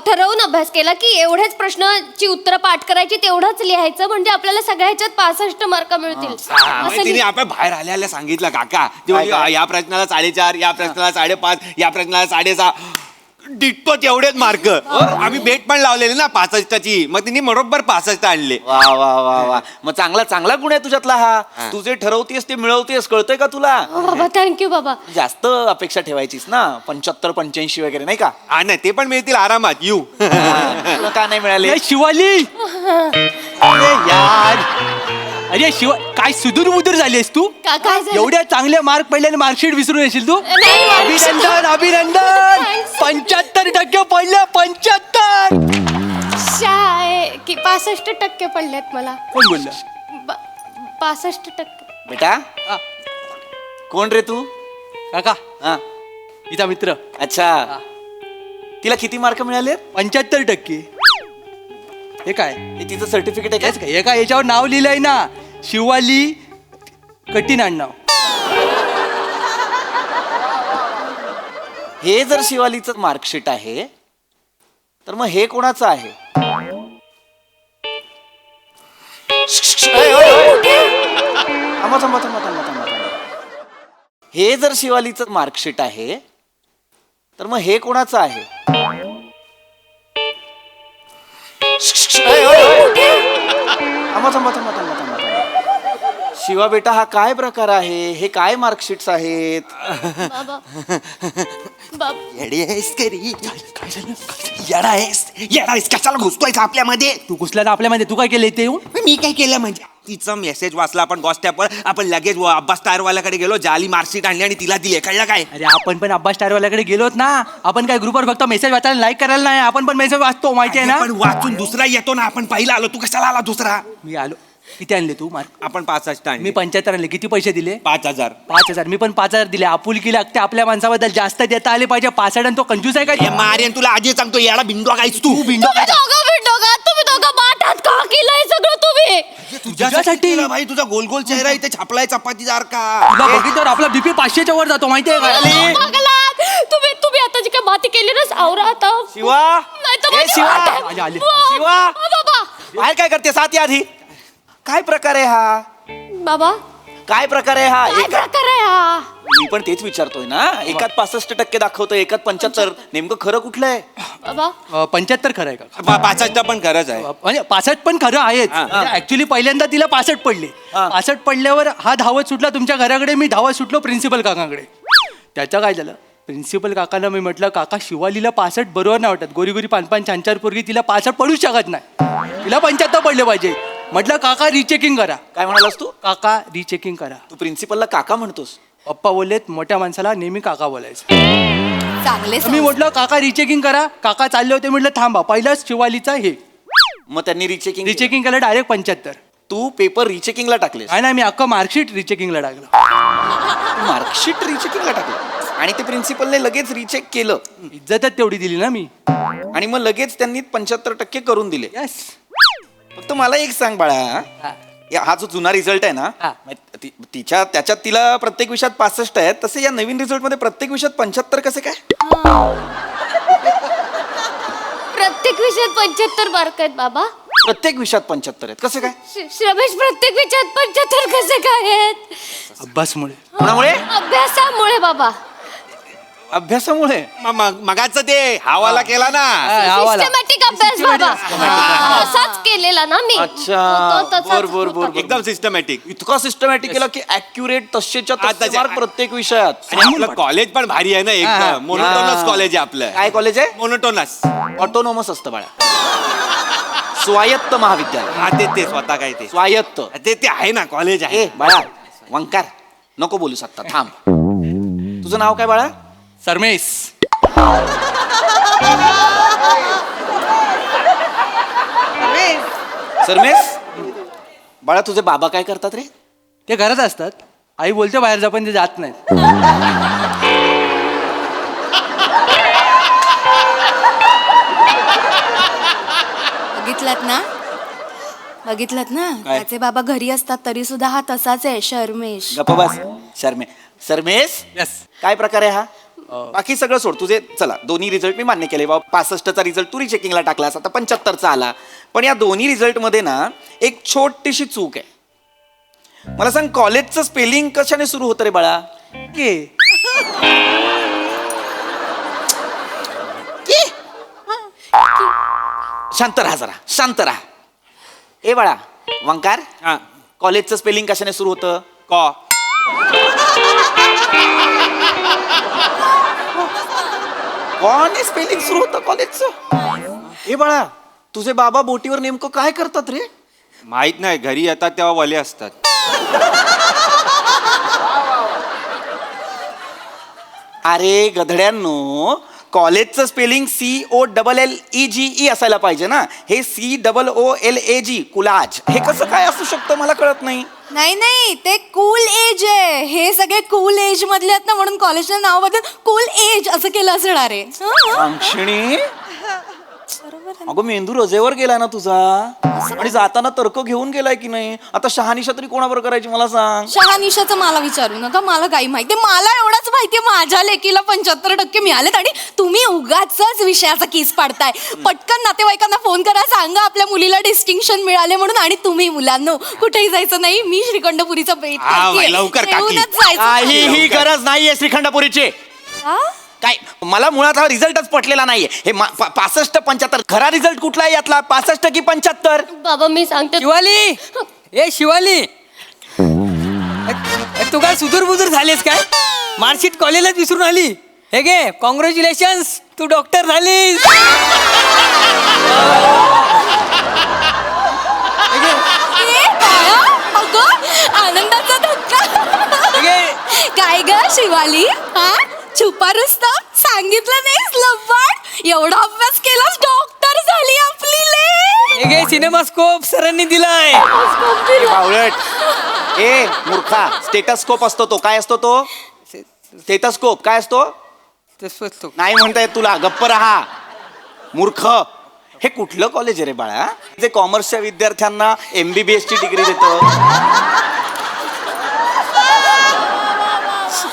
ठरवून अभ्यास केला की एवढ्याच प्रश्नाची उत्तरं पाठ करायची, तेवढंच लिहायचं, म्हणजे आपल्याला सगळ्या ह्याच्यात 65 मार्क मिळतील. असं तिने आपण बाहेर आल्या सांगितलं काका ते म्हणजे या प्रश्नाला 4.5, या प्रश्नाला 5.5, या प्रश्नाला 6.5. डिट्टो तेवढेच मार्क. आम्ही बेट पण लावलेले ना 65ची, मग तिने बरोबर 65 आणले. वा वा वा वा, मग चांगला गुण आहे तुझ्यातला हा. तू जे ठरवतेस ते मिळवतेस, कळतंय का तुला? हो बाबा, थँक्यू बाबा. जास्त अपेक्षा ठेवायचीस ना, 75-85 वगैरे नाही का? हा नाही, ते पण मिळतील आरामात. यू तुला का नाही मिळाले? ए, शिवाली. अरे यार, अरे शिवा, काय सुदूर मुदूर झालीस तू? काय झालं? एवढ्या चांगले मार्क पडल्याने मार्कशीट विसरून येशील तू? नाही, अभिनंदन अभिनंदन. Thanks. 75% पडले. 75. की 65% पडलेत मला. कोण बोललं? 65%. बेटा, हा, कोण रे तू? काका, हा, तिचा मित्र. अच्छा. तिला किती मार्क मिळाले? 75%. हे काय? हे तिचं सर्टिफिकेट आहे हेच का? काय? हे काय याच्यावर नाव लिहिलंय ना, शिवाली कठीण आडनाव. हे जर शिवालीचं मार्कशीट आहे तर मग हे कोणाचं आहे? थांबा. हे जर शिवालीचं मार्कशीट आहे तर मग हे कोणाचं आहे? थांबा. शिवा बेटा, हा काय प्रकार आहे? हे काय मार्कशीट्स आहेत? बाबा. बाबा. येडा आहेस कशाला घुसतोय आपल्यामध्ये? तू घुसला ना आपल्यामध्ये, तू काय केलंय ते येऊन? मी काय केलं म्हणजे तिचा मेसेज वाचला आपण गॉस्टॅपवर, आपण लगेच अब्बास टायरवाल्याकडे गेलो, जाली मार्कशीट आणली आणि तिला दिली. कळलं काय? अरे आपण पण अब्बास स्टारवाल्याकडे गेलोत ना. आपण काय ग्रुपवर फक्त मेसेज वाचायला लाईक करायला नाही, आपण पण मेसेज वाचतो माहिती आहे ना. पण वाचून दुसरा येतो ना. आपण पहिला आलो, तू कशाला आला दुसरा? मी आलो. किती आणले तू मार्क? आपण 65 आणले. मी 75 आणले. किती पैसे दिले? 5000. 5000. मी पण 5000 दिले. आपुलकी लागते आपल्या माणसाबद्दल, जास्त देता आले पाहिजे. 65 आणि तो कंजूस आहे हे का? मारेन तुला आधी सांगतो, याला बिंडो कायच तू. तुम्ही दोघं माठात का केलंय सगळं तुम्ही? तुझ्यासाठी तुला भाई तुझा गोल गोल चेहरा इथे छापलाय चपातीदार का? तुला बघितल्यावर आपला बीपी 500च्या वर जातो माहिती आहे का? बघलात? तुम्ही आता जी काय माती केली ना, सावरा आता. शिवा नाही तर ए, माझी शिवा! वाट आहे. आले, आले. शिवा! बाबा बाहेर काय करते साथ आधी? काय प्रकार आहे हा? बाबा काय प्रकार आहे हा? काय प्रकार आहे हा? मी पण तेच विचारतोय ना. एकात 65% दाखवतोय, एकात 75. नेमकं खरं कुठलं आहे? बाबा 75 खरं आहे का? 65 पण खरंच आहे. म्हणजे 65 पण खरं आहेच. ऍक्च्युली पहिल्यांदा तिला 65 पडले. 65 पडल्यावर हा धावत सुटला तुमच्या घराकडे, मी धावत सुटलो प्रिन्सिपल काकांकडे. त्याचं काय झालं? प्रिन्सिपल काकांना मी म्हटलं, काका शिवालीला 65 बरोबर नाही वाटत. गोरी गोरी पान छान छान पोरगी, तिला 65 पडूच शकत नाही, तिला 75 पडले पाहिजे. म्हटलं काका रिचेकिंग करा. काय म्हणालास तू? काका रिचेकिंग करा. तू प्रिन्सिपलला काका म्हणतोस? पप्पा बोललेत मोठ्या माणसाला नेहमी काका बोलायचं. चांगले मी म्हटलं काका रिचेकिंग करा. काका चालले होते, म्हटलं थांबा पहिलाच शिवालीचा हे मग त्यांनी रिचेकिंग रिचेकिंग केलं डायरेक्ट 75. तू पेपर रिचेकिंगला टाकलेस? नाही मी अख्खं मार्कशीट रिचेकिंगला टाकलं. मार्कशीट रिचेकिंगला टाकलं आणि ते प्रिन्सिपलने लगेच रिचेक केलं इज्जतच तेवढी दिली ना मी. आणि मग लगेच त्यांनी 75% करून दिले. यस. फक्त मला एक सांग बाळा, हा जो जुना रिझल्ट आहे ना, त्याच्यात तिला प्रत्येक विषयात 65 आहेत, तसे या नवीन रिझल्ट मध्ये प्रत्येक विषयात 75 कसे काय? प्रत्येक विषयात 75 मार्क आहेत बाबा. प्रत्येक विषयात 75 आहेत कसे काय? रमेश प्रत्येक विषयात 75 कसे काय आहेत? अभ्यासमुळे. कोणामुळे? अभ्यासामुळे बाबा. अभ्यासामुळे. मगाच ते हावाला केला ना. सिस्टमॅटिक अभ्यास बाबा. असाच केलेला ना मी. अच्छा. तो तसाच बर होता. एकदम सिस्टमॅटिक. इतका सिस्टमॅटिक केला की ऍक्युरेट तसेच्या तसे मार्क प्रत्येक विषयात. आणि आपलं कॉलेज पण भारी आहे ना, एकदम मोनोटोनस कॉलेज आहे आपलं. काय कॉलेज आहे? मोनोटोनस. ऑटोनॉमस असतं बाळा. स्वायत्त महाविद्यालय. हा ते स्वतः काय ते स्वायत्त ते आहे ना, कॉलेज आहे. ए बाळा वंकार नको बोलू शकता, थांब. तुझं नाव काय बाळा? सरमेश. सरमेश. बाळा तुझे बाबा काय करतात रे? ते घरात असतात. आई बोलते बाहेर जा, पण ते जात नाहीत. बघितलात ना त्याचे बाबा घरी असतात तरी सुद्धा हा तसाच आहे शर्मेश. गप्प बस. सरमेश. यस. काय प्रकार आहे हा? बाकी सगळं सोड. तुझे चला दोन्ही रिझल्ट मी मान्य केले बाबा. 65चा रिझल्ट तू रिचेकिंगला टाकलास, आता 75चा आला. पण या दोन्ही रिझल्ट मध्ये ना एक छोटीशी चूक आहे. मला सांग, कॉलेजचं स्पेलिंग कशाने सुरू होतं रे बाळा? के. शांत राहा जरा, शांत राहा. ए बाळा वंकार, हा. कॉलेजचं स्पेलिंग कशाने सुरू होतं? कॉ. कोण स्पेलिंग सुरू होतं कॉलेजचं? ए बाळा तुझे बाबा बोटीवर नेमकं काय करतात रे? माहित नाही, घरी येतात तेव्हा वले असतात. अरे गधड्यांनो, कॉलेजचं स्पेलिंग COLLEGE असायला पाहिजे ना. हे COOLAG कुलाज. हे कसं काय असू शकतं मला कळत नाही. नाही ते कूल एज आहे. हे सगळे कूल एज मधले आहेत ना, म्हणून कॉलेजचं नाव बदलून कूल एज असं केलं असणार आहे. अंक्षिणी, अगं मेंदू रजेवर गेलाय ना तुझा, आणि जाताना तर्क घेऊन गेलाय की नाही? आता शहानिशा तरी कोणावर करायची मला सांग. शहानिशाचं मला विचारू नका, मला काही माहिती. मला एवढंच माहितीये माझ्या लेकीला 75% मिळालेत आणि तुम्ही उगाच विषयाचा किस पाडताय. पटकन नातेवाईकांना फोन करा, सांगा आपल्या मुलीला डिस्टिंक्शन मिळाले म्हणून. आणि तुम्ही मुलांनो कुठेही जायचं नाही, मी श्रीखंडपुरीचा बेत करतेय. लवकर काकी. जेवूनच जायचं. काहीही गरज नाहीये श्रीखंडपुरीची. हा? काय मला मुळात हा रिझल्टच पटलेला नाहीये. हे 65-75 खरा रिझल्ट कुठला आहे यातला? 65 की 75? बाबा मी सांगते. शिवाली, ए शिवाली, तू काय सुधूर बुजूर झालीस काय? मार्कशीट कॉलेजलाच विसरून आली. हे गे कॉंग्रॅच्युलेशन्स, तू डॉक्टर झालीस. ए, काय? शिवाली हा छुपा रुस्तम सांगितलं नाहीस लब्बाड एवढा अभ्यास केलास डॉक्टर झाली आपली ले हे घे सिनेमास्कोप सरांनी दिलाय. बावळट ए मूर्खा स्टेटस्कोप असतो तो काय असतो तो स्टेटस्कोप काय असतो तसं नाही म्हणता येत तुला गप्प राहा मूर्ख. हे कुठलं कॉलेज आहे रे बाळा जे कॉमर्सच्या विद्यार्थ्यांना MBBS ची डिग्री देतं.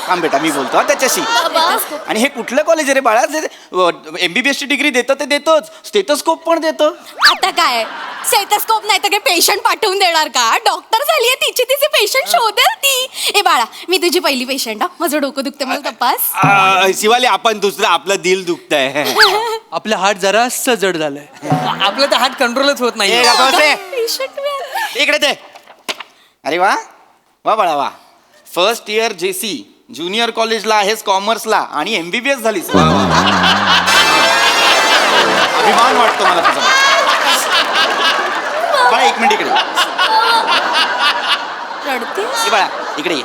थांब बेटा मी बोलतो हा त्याच्याशी. आणि हे कुठलं कॉलेज आहे रे बाळा जे MBBS ची डिग्री देतं ते देतच स्टेटस्कोप पण देतं. आता काय स्टेथोस्कोप नाही तर काय पेशंट पाठवून देणार का डॉक्टर झालीये तिचे पेशंट शोधेल ती. ए बाळा मी तुझी पहिली पेशंट हा माझं डोकं दुखते मला तपास. शिवाली आपण दुसरं आपलं दिल दुखतंय. आपलं हार्ट जरास जड झालंय. आपलं तर हार्ट कंट्रोलच होत नाही. ए, गप्प बस रे. पेशंट इकडे ते अरे वा वा बाळा वा फर्स्ट इयर JC ज्युनियर कॉलेजला आहेस कॉमर्सला आणि MBBS झालीस. वा, वा, वा. अभिमान वाटतो मला तुझा. बाळा एक मिनिट इकडे रडते ए बाळा इकडे ये.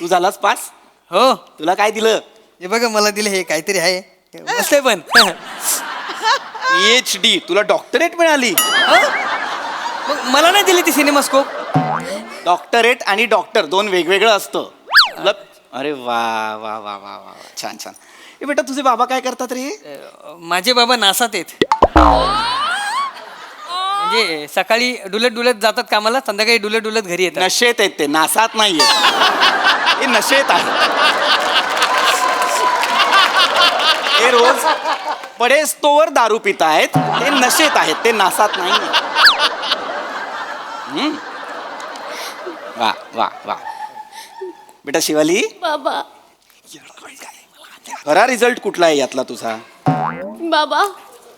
तू झालास पास. हो तुला काय दिलं हे बघा मला दिले हे काहीतरी आहे मस्त आहे पण. PhD तुला डॉक्टरेट मिळाली. मग मला नाही दिली ती सिनेमास्कोप. डॉक्टरेट आणि डॉक्टर दोन वेगवेगळं असतं तुला. अरे वा वा वा वा वा छान छान. ए बेटा तुझे बाबा काय करतात रे. माझे बाबा नासात आहेत. म्हणजे सकाळी डुलत डुलत जातात कामाला संध्याकाळी डुलत डुलत घरी येतात. नशेत आहेत ते नासात नाहीये हे नशेत आहे. ते रोज पडेस्तोवर दारू पित आहेत ते नशेत आहेत ते नासात नाही. वा वा वा बेटा शिवाली बाबा खरा रिझल्ट कुठला आहे यातला तुझा. बाबा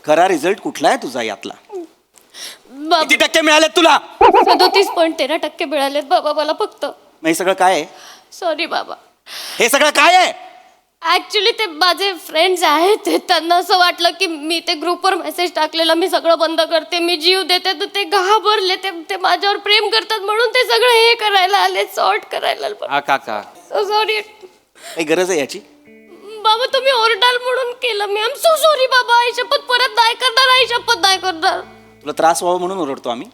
खरा रिझल्ट कुठला आहे तुझा यातला. बाबा किती टक्के मिळाले तुला. 37.13% मिळालेत बाबा मला फक्त. मग हे सगळं काय आहे. सॉरी बाबा. हे सगळं काय आहे. ऍक्च्युली ते माझे फ्रेंड्स आहेत त्यांना असं वाटलं की मी ते ग्रुपवर मेसेज टाकलेला मी सगळं बंद करते मी जीव देते तर ते घाबरले ते माझ्यावर प्रेम करतात म्हणून ते सगळं हे करायला आले सॉर्ट करायला. हा काका सॉरी काही गरज आहे याची. बाबा तुम्ही ओरडाल म्हणून केलं मी. आय एम सो सॉरी बाबा. आई शपथ परत नाही करणार. आई शपथ नाही करणार. तुला त्रास व्हावा म्हणून ओरडतो आम्ही.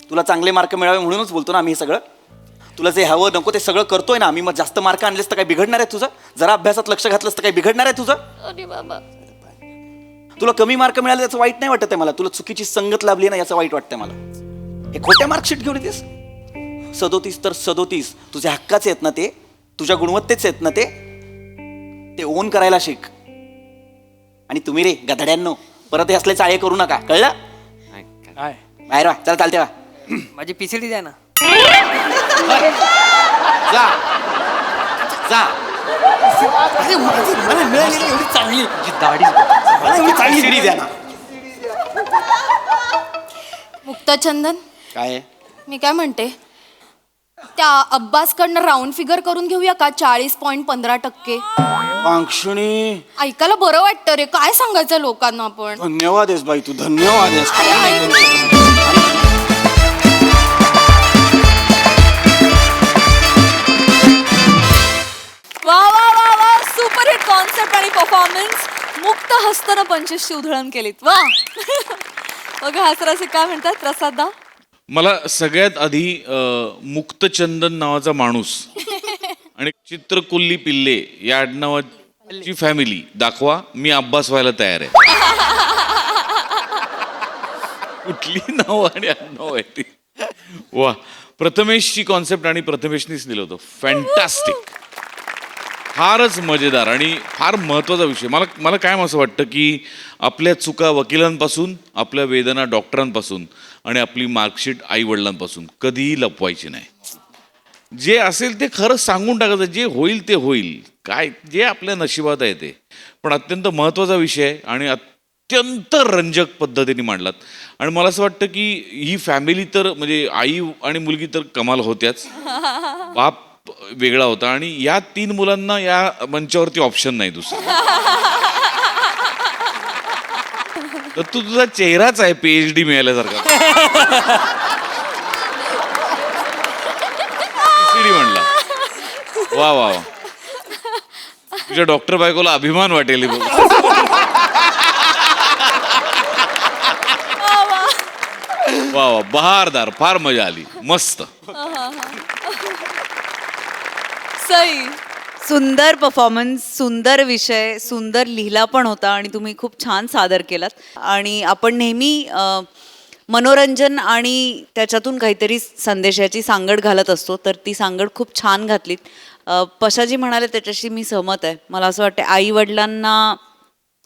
तुला चांगले मार्क मिळावे म्हणूनच बोलतो ना आम्ही हे सगळं. तुला जे हवं नको ते सगळं करतोय ना आम्ही. मग जास्त मार्क आणलेस तर काही बिघडणार आहे तुझं. जरा अभ्यासात लक्ष घातलंस तर काही बिघडणार आहे तुझं. सॉरी बाबा. तुला कमी मार्क मिळाले याचं वाईट नाही वाटत आहे मला. तुला चुकीची संगत लाभली ना याचं वाईट वाटतंय मला. हे खोट्या मार्कशीट घेऊन येतेस. 37 तर 37 तुझ्या हक्काचे आहेत ना ते तुझ्या गुणवत्तेचे आहेत ना ते ओन करायला शिक. आणि तुम्ही रे गधड्यांनो परत हे असले चाळे करू नका कळलं. काय बाहेर वा चल चालते वा. माझी PCD द्या ना. जा जा. अरे मला मिळालेली एवढी चांगली तुझी दाढी मला एवढी चांगली शिडी द्या ना. मुक्ताचंदन काय मी काय म्हणते त्या अब्बासकडनं राऊंड फिगर करून घेऊया का 40.15%. वांक्षणी ऐकायला बरं वाटतं रे. काय सांगायचं लोकांना आपण. धन्यवाद आहेस बाई तू धन्यवाद आहेस. वा वा वा वा सुपर हिट कॉन्सेप्ट आणि परफॉर्मन्स. मुक्त हस्तानं 25ची उधळण केलीत. वा बघा हसराचे काय म्हणतात प्रसादा. मला सगळ्यात आधी मुक्तचंदन नावाचा माणूस आणि चित्रकुल्ली पिल्ले या आडनावाची फॅमिली दाखवा. मी अब्बास व्हायला तयार आहे. कुठली नाव आणि आडनाव आहे ती. वा प्रथमेशची कॉन्सेप्ट आणि प्रथमेशनीच दिलं होतं. फॅन्टॅस्टिक. फारच मजेदार आणि फार महत्त्वाचा विषय. मला काय असं वाटतं की आपल्या चुका वकिलांपासून आपल्या वेदना डॉक्टरांपासून आणि आपली मार्कशीट आईवडिलांपासून कधीही लपवायची नाही. जे असेल ते खरं सांगून टाकायचं. जे होईल ते होईल. काय जे आपल्या नशिबात आहे ते. पण अत्यंत महत्त्वाचा विषय आहे आणि अत्यंत रंजक पद्धतीने मांडलात. आणि मला असं वाटतं की ही फॅमिली तर म्हणजे आई आणि मुलगी तर कमाल होत्याच. बाप वेगळा होता आणि या 3 मुलांना या मंचावरती ऑप्शन नाही दुसरं. तर तुझा चेहराच आहे PhD मिळाल्यासारखा. PhD म्हणला वा वा वा. तुझ्या डॉक्टर बायकोला अभिमान वाटेल हे बघ. वा वा, बहारदार, फार मजा आली, मस्त. सई. सुंदर परफॉर्मन्स, सुंदर विषय, सुंदर लिहिला पण होता आणि तुम्ही खूप छान सादर केलात. आणि आपण नेहमी मनोरंजन आणि त्याच्यातून काहीतरी संदेशाची सांगड घालत असतो, तर ती सांगड खूप छान घातलीत. पशाजी म्हणाले त्याच्याशी मी सहमत आहे. मला असं वाटतं आई वडिलांना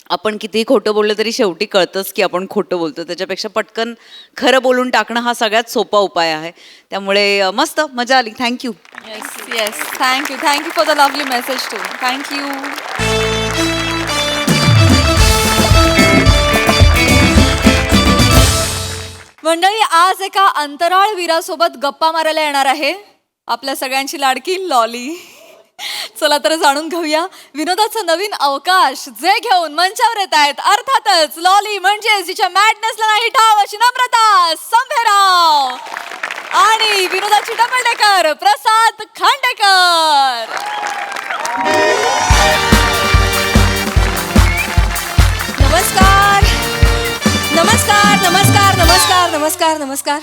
आपण कितीही खोटं बोललं तरी शेवटी कळतंच की आपण खोटं बोलतो. त्याच्यापेक्षा पटकन खरं बोलून टाकणं हा सगळ्यात सोपा उपाय आहे. त्यामुळे मस्त मजा आली. Thank you. Yes thank you for the lovely message too. Thank you. मंडळी, आज एका अंतराळ वीरासोबत गप्पा मारायला येणार आहे आपल्या सगळ्यांची लाडकी लॉली. चला तर जाणून घेऊया विनोदाचा नवीन अवकाश जे घेऊन मंचावर येत आहेत. अर्थातच लॉली म्हणजे जिच्या मॅडनेसला नाही ठाव अशी नम्रता संभेराव आणि विनोदाची डबल डेकर प्रसाद खांडेकर. नमस्कार नमस्कार नमस्कार नमस्कार नमस्कार नमस्कार.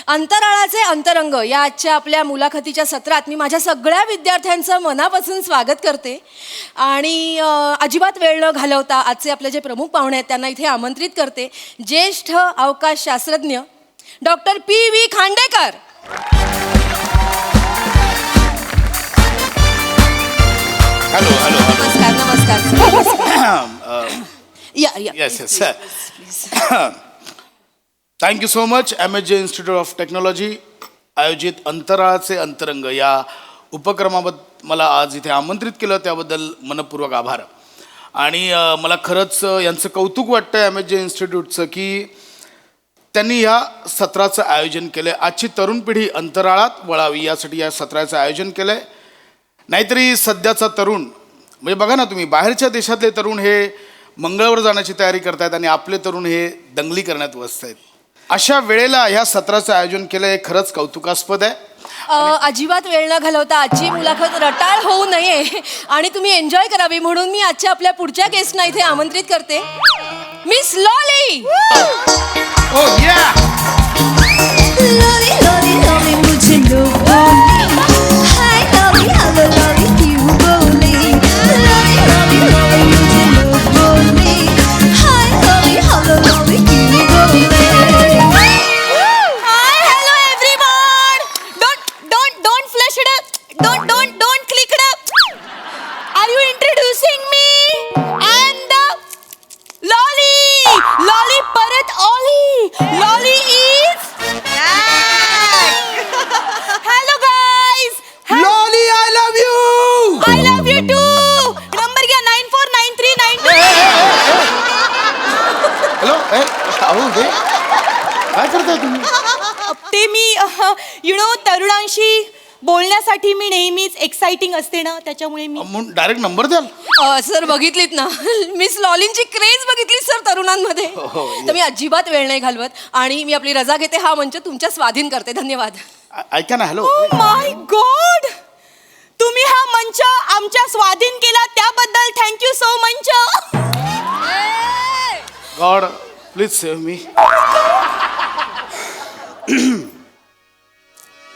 अंतराळाचे अंतरंग या आजच्या आपल्या मुलाखतीच्या सत्रात मी माझ्या सगळ्या विद्यार्थ्यांचं मनापासून स्वागत करते. आणि अजिबात वेळ न घालवता आजचे आपले जे प्रमुख पाहुणे आहेत त्यांना इथे आमंत्रित करते. ज्येष्ठ अवकाश शास्त्रज्ञ doctor PV Khandekar. Hello hello. नमस्कार नमस्कार. या yes yes. Thank you so much. MSJ institute of technology आयोजित अंतराळाचे अंतरंग या उपक्रमाबद्दल मला आज इथे आमंत्रित केलं त्याबद्दल मनपूर्वक आभार. आणि मला खरंच यांचं कौतुक वाटतं MSJ इन्स्टिट्यूटचं की त्यांनी या सत्राचं आयोजन केलं आहे. आजची तरुण पिढी अंतराळात वळावी यासाठी या सत्राचं आयोजन केलं आहे. नाहीतरी सध्याचा तरुण म्हणजे बघा ना तुम्ही, बाहेरच्या देशातले तरुण हे मंगळावर जाण्याची तयारी करतायत आणि आपले तरुण हे दंगली करण्यात व्यस्त आहेत. अशा वेळेला ह्या सत्राचं आयोजन केलं हे खरंच कौतुकास्पद आहे. अजिबात वेळ न घालवता आजची मुलाखत रटाळ होऊ नये आणि तुम्ही एन्जॉय करावी म्हणून मी आजच्या आपल्या पुढच्या गेस्टना इथे आमंत्रित करते. Miss lolly. काय करताय तुम्ही? ते मी तरुणांशी बोलण्यासाठी मी नेहमीच एक्साइटिंग असते ना, त्याच्यामुळे मी डायरेक्ट नंबर द्याल? सर बघितलीत ना मिस लॉलींची क्रेज बघितली सर तरुणांमध्ये. तर मी अजिबात वेळ नाही घालवत आणि मी आपली रजा घेते. हा मंच तुमच्या स्वाधीन करते. धन्यवाद. ऐका ना. हॅलो. माय गॉड, तुम्ही हा मंच आमच्या स्वाधीन केला त्याबद्दल thank you so much. God please save me.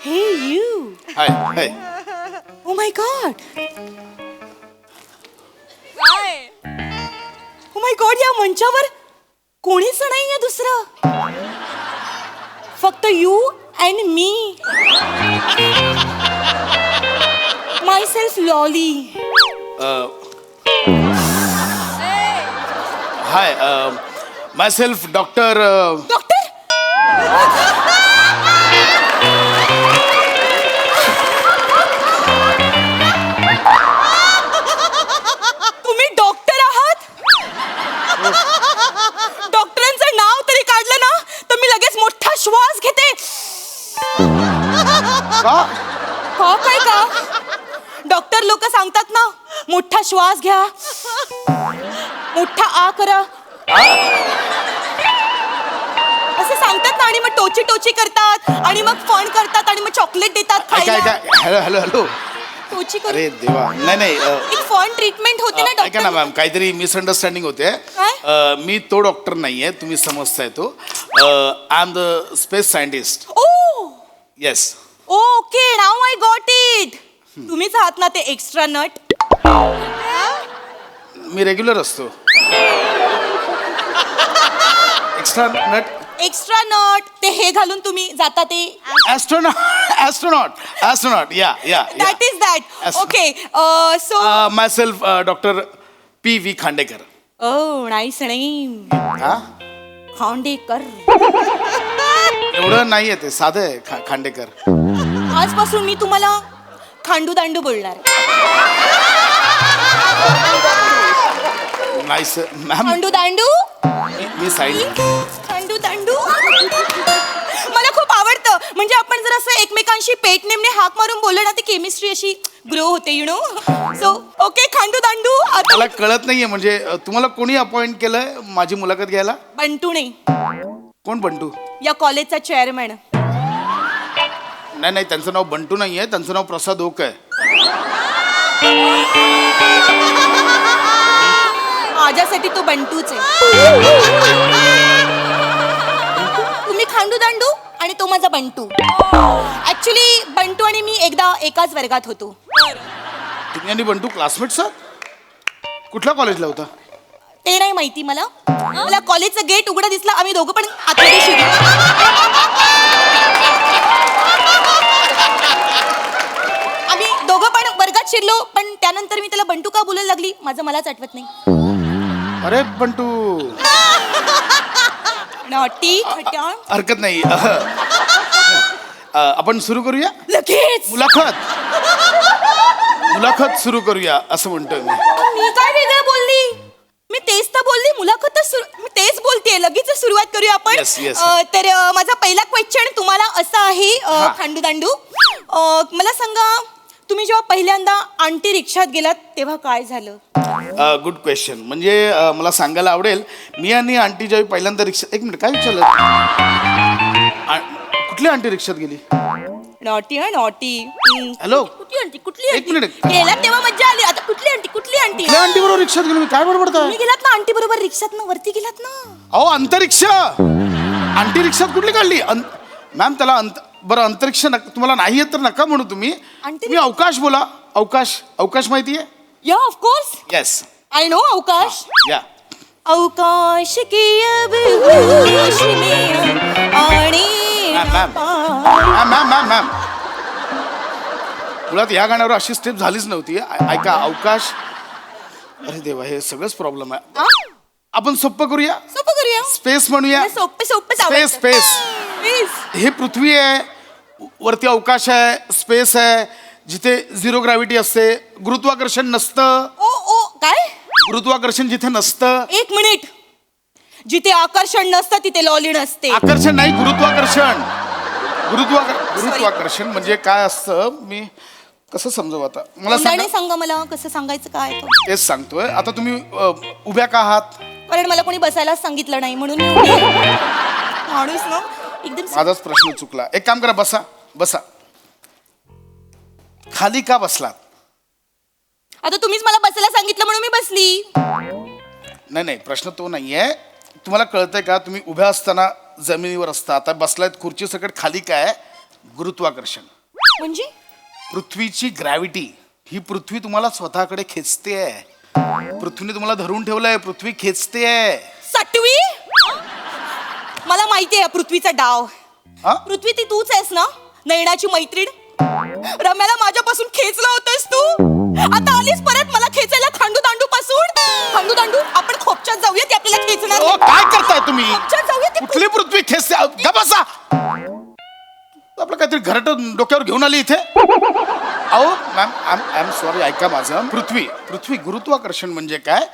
Hey you. Hi hi. Oh my god. Oh my god, या मंचावर कोणीच नाहीये दुसरं, फक्त you and me. My self Lolly. Hi my self doctor. Doctor तुम्ही डॉक्टर आहात? डॉक्टरांचं नाव तरी काढलं ना तर मी लगेच मोठा श्वास घेते. का काय का डॉक्टर लोक सांगतात ना, मोठा श्वास घ्या, मोठा आ करा असं सांगतात ना, आणि मग टोची टोची करतात आणि मग फण करतात आणि मग चॉकलेट देतात ऐका खायला. ऐका. Hello hello hello. टोची करून अरे देवा नाही नाही एक फॉन ट्रीटमेंट होते ना ऐका ना डॉक्टर मॅम काहीतरी मिसअंडरस्टँडिंग होते काय? मी तो डॉक्टर नाहीये तुम्ही समजताय तो I am the space scientist oh yes okay now I got it तुम्हीच आहात ना ते एक्स्ट्रा नट मी रेग्युलर असतो एक्स्ट्रा नट एक्स्ट्रा नट ते हे घालून तुम्ही जाता ते ॲस्ट्रोनॉट या that is that Yes. Okay so my self doctor PV Khandekar oh nice name हा खांडेकर एवढं नाहीये ते साधं आहे खांडेकर आजपासून मी तुम्हाला खांडू दांडू बोलणार नाईस मॅम खांडू दांडू मी सायंटिस्ट खांडू दांडू मला खूप आवडतं म्हणजे आपण जर असं एकमेकांशी पेट नेमणे हाक मारून बोललो ना ती केमिस्ट्री अशी ग्रो होते you know so okay Khandu दांडू आता मला कळत नाहीये म्हणजे तुम्हाला कोणी अपॉइंट केलंय माझी मुलाखत घ्यायला बंटू नाही कोण बंटू या कॉलेजचा चेअरमॅन नाही त्यांचं नाव बंटू नाहीये त्यांचं नाव प्रसाद ओक आहे माझ्यासाठी तो बंटूच आहे तुम्ही खांडू दांडू आणि तो माझा बंटू ऍक्च्युली बंटू आणि मी एकदा एकाच वर्गात होतो तुम्ही आणि बंटू क्लासमेट्स कुठल्या कॉलेजला होता ते नाही माहिती मला मला कॉलेजचं गेट उघडं दिसलं आम्ही दोघं पण आतमध्ये शिरलो आम्ही दोघं पण वर्गात शिरलो पण त्यानंतर मी त्याला बंटू का बोलायला लागली माझं मलाच आठवत नाही अरे बंटू नॉटी खट्याळ हरकत नाही आपण सुरू करूया लगेच मुलाखत सुरू करूया असं म्हणतोय मी मी काय वेगळं बोलली मी तेच तर बोलली मुलाखतच मी तेच बोलतेय लगेच सुरुवात करूया आपण Yes, yes. तर माझा पहिला क्वेश्चन तुम्हाला असा आहे खांडू दांडू मला सांगा तुम्ही जेव्हा पहिल्यांदा आंटी रिक्षात गेलात तेव्हा काय झालं गुड क्वेश्चन म्हणजे मला सांगायला आवडेल मी आणि आंटी ज्यावेळी पहिल्यांदा रिक्षा एक मिनिट काय विचारलं कुठली आंटी रिक्षात गेली नॉटी नॉटी हॅलो कुठली एक मिनिट. गेलात तेव्हा मज्जा आली आता कुठली आंटी कुठल्या आंटी बरोबर रिक्षात गेलो मी काय बडबडताय तुम्ही गेलात ना आंटी बरोबर रिक्षात ना वरती गेलात ना अहो अंतरिक्षा आंटी रिक्षात कुठली काढली मॅम त्याला बरं अंतरिक्ष तुम्हाला नाही येत तर नका म्हणू तुम्ही तुम्ही अवकाश बोला अवकाश माहितीये या of course yes I know अवकाश या अवकाश की अब होश में आने मॅम मुळात या गाण्यावर अशी स्टेप झालीच नव्हती ऐका अवकाश अरे देवा हे सगळंच प्रॉब्लेम आहे आपण सोपं करूया स्पेस म्हणूया स्पेस हे पृथ्वी आहे वरती अवकाश आहे स्पेस आहे जिथे झिरो ग्रॅव्हिटी असते गुरुत्वाकर्षण नसतं ओ काय गुरुत्वाकर्षण जिथे नसतं एक मिनिट जिथे आकर्षण नसतं तिथे लॉली नसते आकर्षण नाही गुरुत्वाकर्षण म्हणजे काय असतं मी कसं समजू आता मला सांगा मला कसं सांगायचं काय तेच सांगतोय आता तुम्ही उभ्या का आहात कारण मला कोणी बसायलाच सांगितलं नाही म्हणून मी उभी आहे. माणूस ना एकदम माझाच प्रश्न चुकला एक काम करा बसा खाली का बसलात आता तुम्हीच मला बसायला सांगितलं म्हणून मी बसली नाही प्रश्न तो नाहीये तुम्हाला कळतंय का तुम्ही उभ्या असताना जमिनीवर असता आता बसलायत खुर्ची सकट खाली काय गुरुत्वाकर्षण म्हणजे पृथ्वीची ग्रॅव्हिटी ही पृथ्वी तुम्हाला स्वतःकडे खेचते पृथ्वीने तुम्हाला धरून ठेवलंय पृथ्वी खेचते सटवी मला माहिती आहे पृथ्वीचा डाव पृथ्वी ती तूच आहेस ना नयनाची मैत्रीण रम्याला माझ्यापासून खेचला होतस तू आता आलीस परत मला खेचायला खांडू दांडू आपण खोपच्यात जाऊया ती आपल्याला खेचणार काय करताय तुम्ही जाऊया कुठली पृथ्वी खेचते बसा आपलं काहीतरी घरट डोक्यावर घेऊन आली इथे अहो मॅम आय एम सॉरी ऐका माझं पृथ्वी गुरुत्वाकर्षण म्हणजे काय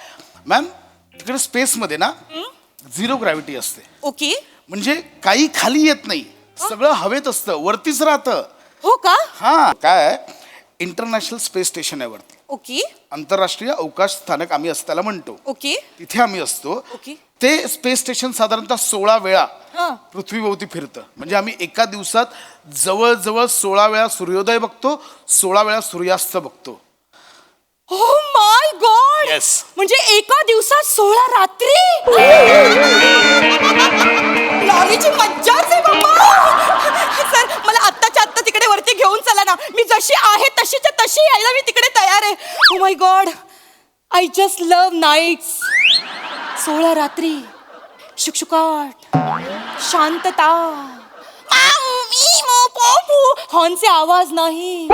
मॅम तिकडे स्पेस मध्ये ना झिरो ग्रॅव्हिटी असते ओके म्हणजे काही खाली येत नाही सगळं हवेत असतं वरतीच राहतं हो का हा काय इंटरनॅशनल स्पेस स्टेशन आहे वरती ओके आंतरराष्ट्रीय अवकाश स्थानक आम्ही असं त्याला म्हणतो. ओके तिथे आम्ही असतो. ओके. ते स्पेस स्टेशन साधारणतः 16 वेळा हा. पृथ्वीभोवती फिरतं. म्हणजे आम्ही एका दिवसात जवळजवळ 16 वेळा सूर्योदय बघतो, 16 वेळा सूर्यास्त बघतो. ओ माय गॉड Yes. म्हणजे एका दिवसात 16 रात्री लॉलीची मज्जाच आहे बाबा. सर मला आत्ताच्या आत्ता तिकडे वरती घेऊन चला ना. मी जशी आहे तशीच्या तशी यायला मी तिकडे तयार आहे. ओ my God I just love nights. 16 रात्री शुकशुकाट शांतता हॉर्नचे आवाज नाही,